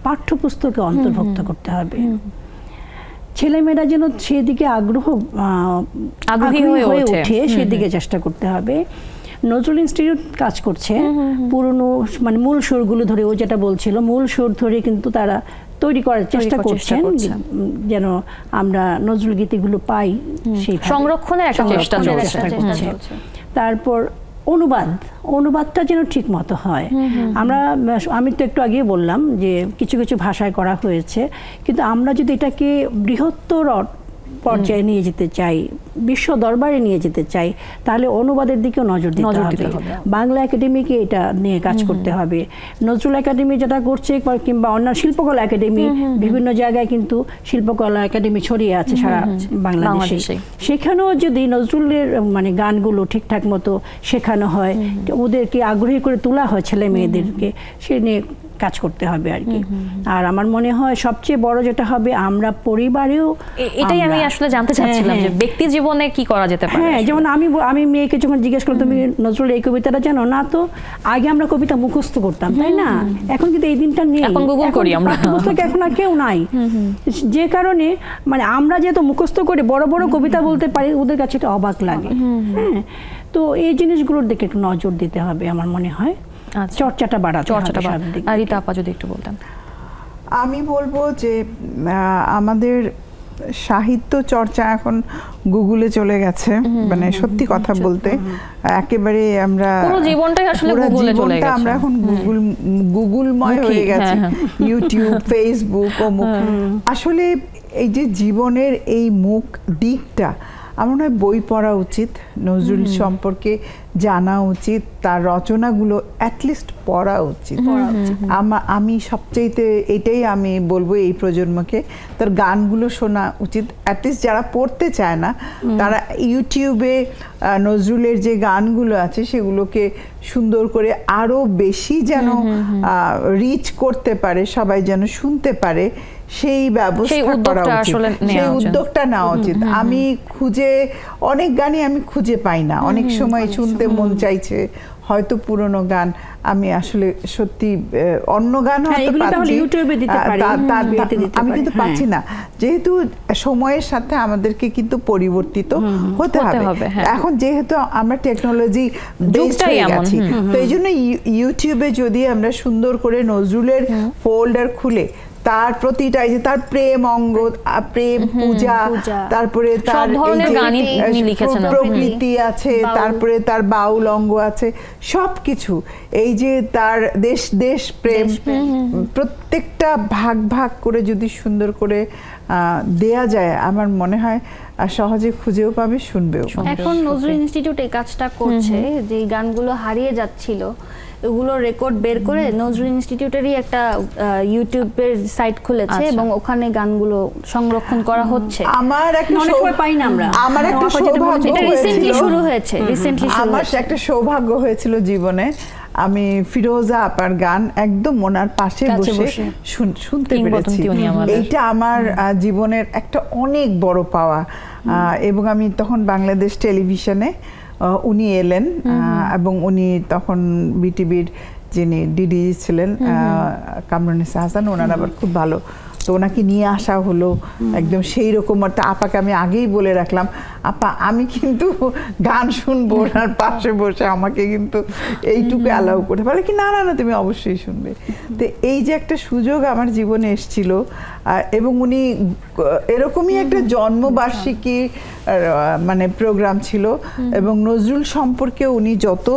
পাঠ্যপুস্তকে অন্তর্ভুক্ত করতে হবে। ছেলেমেয়েরা যেন সেদিকে আগ্রহী হয়ে ওঠে, সেদিকে চেষ্টা করতে হবে। নজরুল ইনস্টিটিউট কাজ করছে পুরনো মানে মূল সুরগুলো ধরে, ও যেটা বলছিল মূল সুর ধরে কিন্তু তারা তৈরি করার চেষ্টা করছেন, যেন আমরা নজরুল গীতিগুলো পাই, সেই সংরক্ষণের একটা চেষ্টা চলছে। তারপর অনুবাদটা যেন ঠিক মতো হয়। আমি তো একটু আগে বললাম যে কিছু কিছু ভাষায় করা হয়েছে, কিন্তু আমরা যদি এটাকে বৃহত্তর পর্যায়ে নিয়ে যেতে চাই, বিশ্ব দরবারে নিয়ে যেতে চাই, তাহলে অনুবাদের দিকেও নজর দিতে হবে। বাংলা একাডেমিকে এটা নিয়ে কাজ করতে হবে। নজরুল একাডেমি যেটা করছে, কিংবা অন্যান্য শিল্পকলা একাডেমি, বিভিন্ন জায়গায় কিন্তু শিল্পকলা একাডেমি ছড়িয়ে আছে সারা বাংলাদেশে। সেখানেও যদি নজরুলের মানে গানগুলো ঠিকঠাক মতো শেখানো হয়, ওদেরকে আগ্রহী করে তোলা হয়, ছেলে মেয়েদেরকে সে নিয়ে কাজ করতে হবে আর কি। আর আমার মনে হয় সবচেয়ে বড় যেটা হবে আমরা পরিবারেও, এটাই আমি আসলে জানতে চাচ্ছিলাম যে ব্যক্তি জীবনে কি করা যেতে পারে। হ্যাঁ, যেমন আমি মেয়েকে যখন জিজ্ঞেস করলাম তুমি নজরুলের এই কবিতাটা জানো না, তো আগে আমরা কবিতা মুখস্থ করতাম, তাই না? এখন কিন্তু এই দিনটা নেই, এখন গুগল করি আমরা, পুস্তকে এখন আর কেউ নাই। যে কারণে মানে আমরা যেহেতু মুখস্থ করে বড় বড় কবিতা বলতে পারি, ওদের কাছে এটা অবাক লাগে। হ্যাঁ, তো এই জিনিসগুলোর দিকে একটু নজর দিতে হবে আমার মনে হয়, চর্চাটা বাড়াতে হবে। আর রিতা আপা যদি একটু বলতেন। আমি বলবো যে আমাদের সাহিত্য চর্চা এখন গুগলে চলে গেছে, মানে সত্যি কথা বলতে একেবারে আমরা পুরো জীবনটাই আসলে গুগলে চলে গেছে, আমরা এখন গুগলময় হয়ে গেছে, ইউটিউব, ফেসবুক ও মুখ। আসলে এই যে জীবনের এই মুখ দিকটা আমার মনে হয় বই পড়া উচিত, নজরুল সম্পর্কে জানা উচিত, তার রচনাগুলো অ্যাটলিস্ট পড়া উচিত। আমি সবচাইতে এটাই আমি বলবো এই প্রজন্মকে, তার গানগুলো শোনা উচিত। অ্যাটলিস্ট যারা পড়তে চায় না তারা ইউটিউবে নজরুলের যে গানগুলো আছে সেগুলোকে সুন্দর করে আরো বেশি যেন রিচ করতে পারে, সবাই যেন শুনতে পারে, সেই ব্যবস্থা করা উচিত, সেই উদ্যোগটা নেওয়া উচিত। আমি অনেক গানই আমি খুঁজে পাই না, অনেক সময় শুনতে মন চাইছে হয়তো পুরনো গান, আমি আসলে সত্যি অন্য গান হয়তো পাচ্ছি, আমি কিন্তু পাচ্ছি না, যেহেতু সময়ের সাথে আমাদেরকে কিন্তু পরিবর্তিত হতে হবে। এখন যেহেতু আমরা টেকনোলজি বেসড হয়ে গেছি, তো এই জন্য ইউটিউবে যদি আমরা সুন্দর করে নজরুলের ফোল্ডার খুলে তার প্রতিটা যে তার প্রেম অঙ্গ, প্রেম পূজা, তারপরে তার প্রকৃতি আছে, তারপরে তার বাউল অঙ্গ আছে, সবকিছু এই যে তার দেশ প্রেম, প্রত্যেকটা ভাগ ভাগ করে যদি সুন্দর করে দেয়া যায়, আমার মনে হয় সহজে খুঁজেও পাবে, শুনবেও। এখন নজরুল ইনস্টিটিউট এই কাজটা করছে, যে গানগুলো হারিয়ে যাচ্ছিল এগুলো রেকর্ড বের করে নজরুল ইনস্টিটিউটেরই একটা ইউটিউবের সাইট খুলেছে এবং ওখানে গানগুলো সংরক্ষণ করা হচ্ছে। আমার একটা সৌভাগ্য হয়েছিল জীবনে, আমি ফিরোজা আপার গান একদম ওনার পাশে বসে শুনতে পেরেছি। এইটা আমার জীবনের একটা অনেক বড় পাওয়া। এবং আমি তখন বাংলাদেশ টেলিভিশনে উনি এলেন, এবং উনি তখন বিটিভির যিনি ডিডি ছিলেন কামরুন্নিসা হাসান, ওনার আবার খুব ভালো, তো ওনাকে নিয়ে আসা হলো একদম সেই রকম একটা। আপাকে আমি আগেই বলে রাখলাম, আপা আমি কিন্তু গান শুনবো ওনার পাশে বসে, আমাকে কিন্তু এইটুকু অ্যালাউ করে, বলে কি না না না তুমি অবশ্যই শুনবে। তো এই যে একটা সুযোগ আমার জীবনে এসেছিল, এবং উনি এরকমই একটা জন্মবার্ষিকী মানে প্রোগ্রাম ছিল, এবং নজরুল সম্পর্কে উনি যত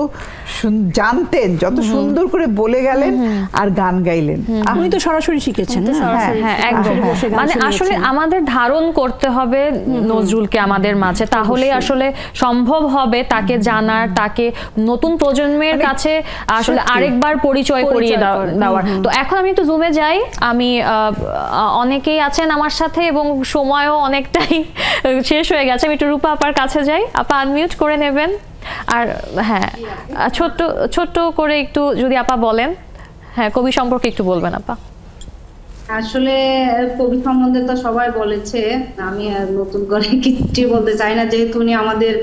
জানতেন, যত সুন্দর করে বলে গেলেন আর গান গাইলেন। উনি তো সরাসরি শিখেছেন, মানে আসলে আমাদের ধারণ করতে হবে নজরুলকে আমাদের মাঝে, তাহলে আসলে সম্ভব হবে তাকে জানার, তাকে নতুন প্রজন্মের কাছে আসলে আরেকবার পরিচয় করিয়ে দেওয়ার। তো এখন আমি একটু জুমে যাই, আমি অনেকেই আছেন আমার সাথে এবং সময়ও অনেকটাই শেষ হয়ে গেছে, আমি একটু রূপা আপার কাছে যাই, আপা আনমিউট করে নেবেন। আর হ্যাঁ, ছোট্ট করে একটু যদি আপা বলেন, হ্যাঁ কবি সম্পর্কে একটু বলবেন আপা। আসলে কবি সম্বন্ধে তো সবাই বলেছে, আমি আর নতুন করে কিছু বলতে চাই না, যেহেতু উনি আমাদের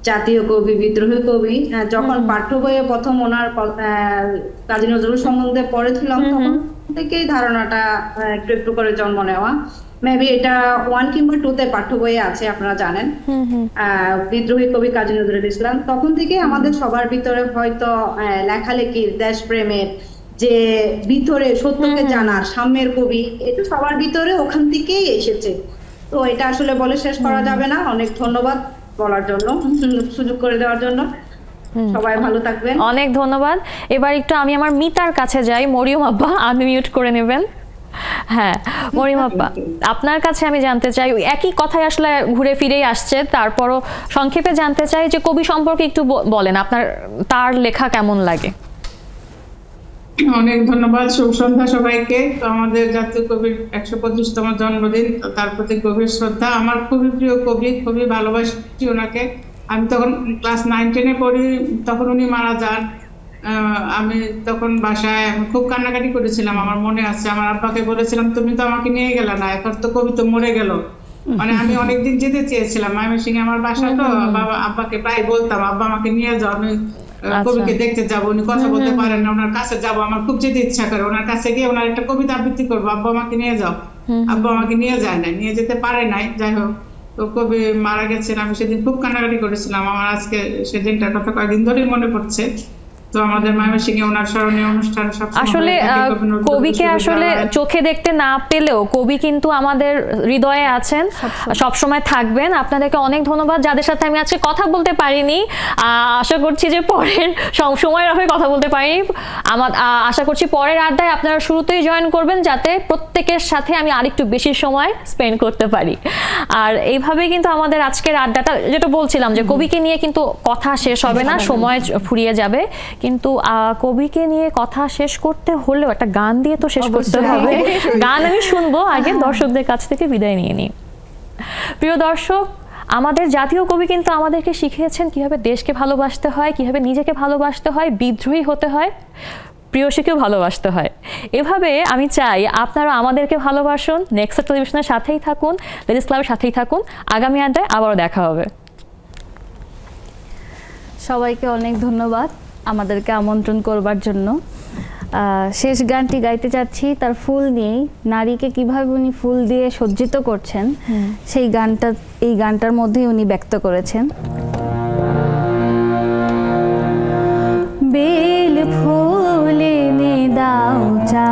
জাতীয় কবি, বিদ্রোহী কবি। যখন পাঠ্য বইয়ে প্রথম ওনার কাজী নজরুল সম্বন্ধে পড়েছিলাম, তখন থেকেই ধারণাটা একটু একটু করে জন্ম নেওয়া। মেবি এটা 1 কিংবা 2 তে পাঠ্য বইয়ে আছে, আপনারা জানেন, বিদ্রোহী কবি কাজী নজরুল ইসলাম। তখন থেকে আমাদের সবার ভিতরে হয়তো লেখালেখির, দেশপ্রেমের যে ভিতরে সত্যকে জানার, সাম্যের কবি, এটা সবার ভিতরে ওখান থেকেই এসেছে। তো এটা আসলে বলে শেষ করা যাবে না। অনেক ধন্যবাদ বলার জন্য, সুযোগ করে দেওয়ার জন্য। সবাই ভালো থাকবেন, অনেক ধন্যবাদ। এবার একটু আমি আমার মিতার কাছে যাই, মরিয়ম আপা আনমিউট করে নেবেন। হ্যাঁ মরিয়ম আপা, আপনার কাছে আমি জানতে চাই, একই কথাই আসলে ঘুরে ফিরেই আসছে, তারপরও সংক্ষেপে জানতে চাই যে কবি সম্পর্কে একটু বলেন, আপনার তার লেখা কেমন লাগে? অনেক ধন্যবাদ, শুভ সন্ধ্যা সবাইকে। তো আমাদের জাতীয় কবির 125তম জন্মদিন, তার প্রতি গভীর শ্রদ্ধা। আমার খুবই প্রিয় কবি, খুবই ভালোবাসি ওনাকে। আমি তখন ক্লাস 9-10-এ পড়ি, তখন উনি মারা যান। আমি তখন বাসায় খুব কান্নাকাটি করেছিলাম। আমার মনে আছে আমার আব্বাকে বলেছিলাম, তুমি তো আমাকে নিয়ে গেলে না, এখন তো কবি তো মরে গেল। মানে আমি অনেকদিন যেতে চেয়েছিলাম ময়মনসিংহে, আমার বাসা তো। আব্বাকে প্রায় বলতাম, আব্বা আমাকে নিয়ে যাও, আমি কবিকে দেখতে যাবো, উনি কথা বলতে পারেন না, ওনার কাছে যাবো, আমার খুব যেতে ইচ্ছা করে। ওনার কাছে গিয়ে ওনার একটা কবিতা আবৃত্তি করবো, আব্বা আমাকে নিয়ে যাও। আব্বা আমাকে নিয়ে যায় না, নিয়ে যেতে পারে নাই। যাই হোক, তো কবি মারা গেছেন, আমি সেদিন খুব কান্নাকাটি করেছিলাম। আমার আজকে সেদিনটার কথা কয়েকদিন ধরেই মনে পড়ছে। তো আমাদের ময়মনসিংহে ওনার স্মরণীয় অনুষ্ঠান আসলে কবিকে আসলে চোখে দেখতে না পেলেও কবি কিন্তু আমাদের হৃদয়ে আছেন, সব সময় থাকবেন। আপনাদেরকে অনেক ধন্যবাদ যাদের সাথে আমি আজকে কথা বলতে পারিনি। আশা করছি যে পরের সময়ের অভাবে কথা বলতে পারিনি। আশা করছি পরের আড্ডায় আপনারা শুরুতেই জয়েন করবেন, যাতে প্রত্যেকের সাথে আমি আরেকটু বেশি সময় স্পেন্ড করতে পারি। আর এইভাবে কিন্তু আমাদের আজকের আড্ডাটা, যেটা বলছিলাম যে কবিকে নিয়ে কিন্তু কথা শেষ হবে না, সময় ফুরিয়ে যাবে, কিন্তু কবিকে নিয়ে কথা শেষ করতে হলেও একটা গান দিয়ে তো শেষ করতে হবে। গান আমি শুনবো, আগে দর্শকদের কাছ থেকে বিদায় নিয়ে নিই। প্রিয় দর্শক, আমাদের জাতীয় কবি কিন্তু আমাদেরকে শিখিয়েছেন কিভাবে দেশকে ভালোবাসতে হয়, কিভাবে নিজেকে ভালোবাসতে হয়, বিদ্রোহী হতে হয়, প্রিয়সীকেও ভালোবাসতে হয়। এভাবে আমি চাই আপনারা আমাদেরকে ভালোবাসুন, নেক্সট টেলিভিশনের সাথেই থাকুন, লেডিস ক্লাবের সাথেই থাকুন। আগামী আড্ডায় আবারও দেখা হবে। সবাইকে অনেক ধন্যবাদ আমাদেরকে আমন্ত্রণ করবার জন্য। শেষ গানটি গাইতে চাচ্ছি তার ফুল নিয়েই, নারীকে কিভাবে উনি ফুল দিয়ে সজ্জিত করছেন সেই গানটা এই গানটার মধ্যেই উনি ব্যক্ত করেছেন। বেল ফুল এনে দাও চা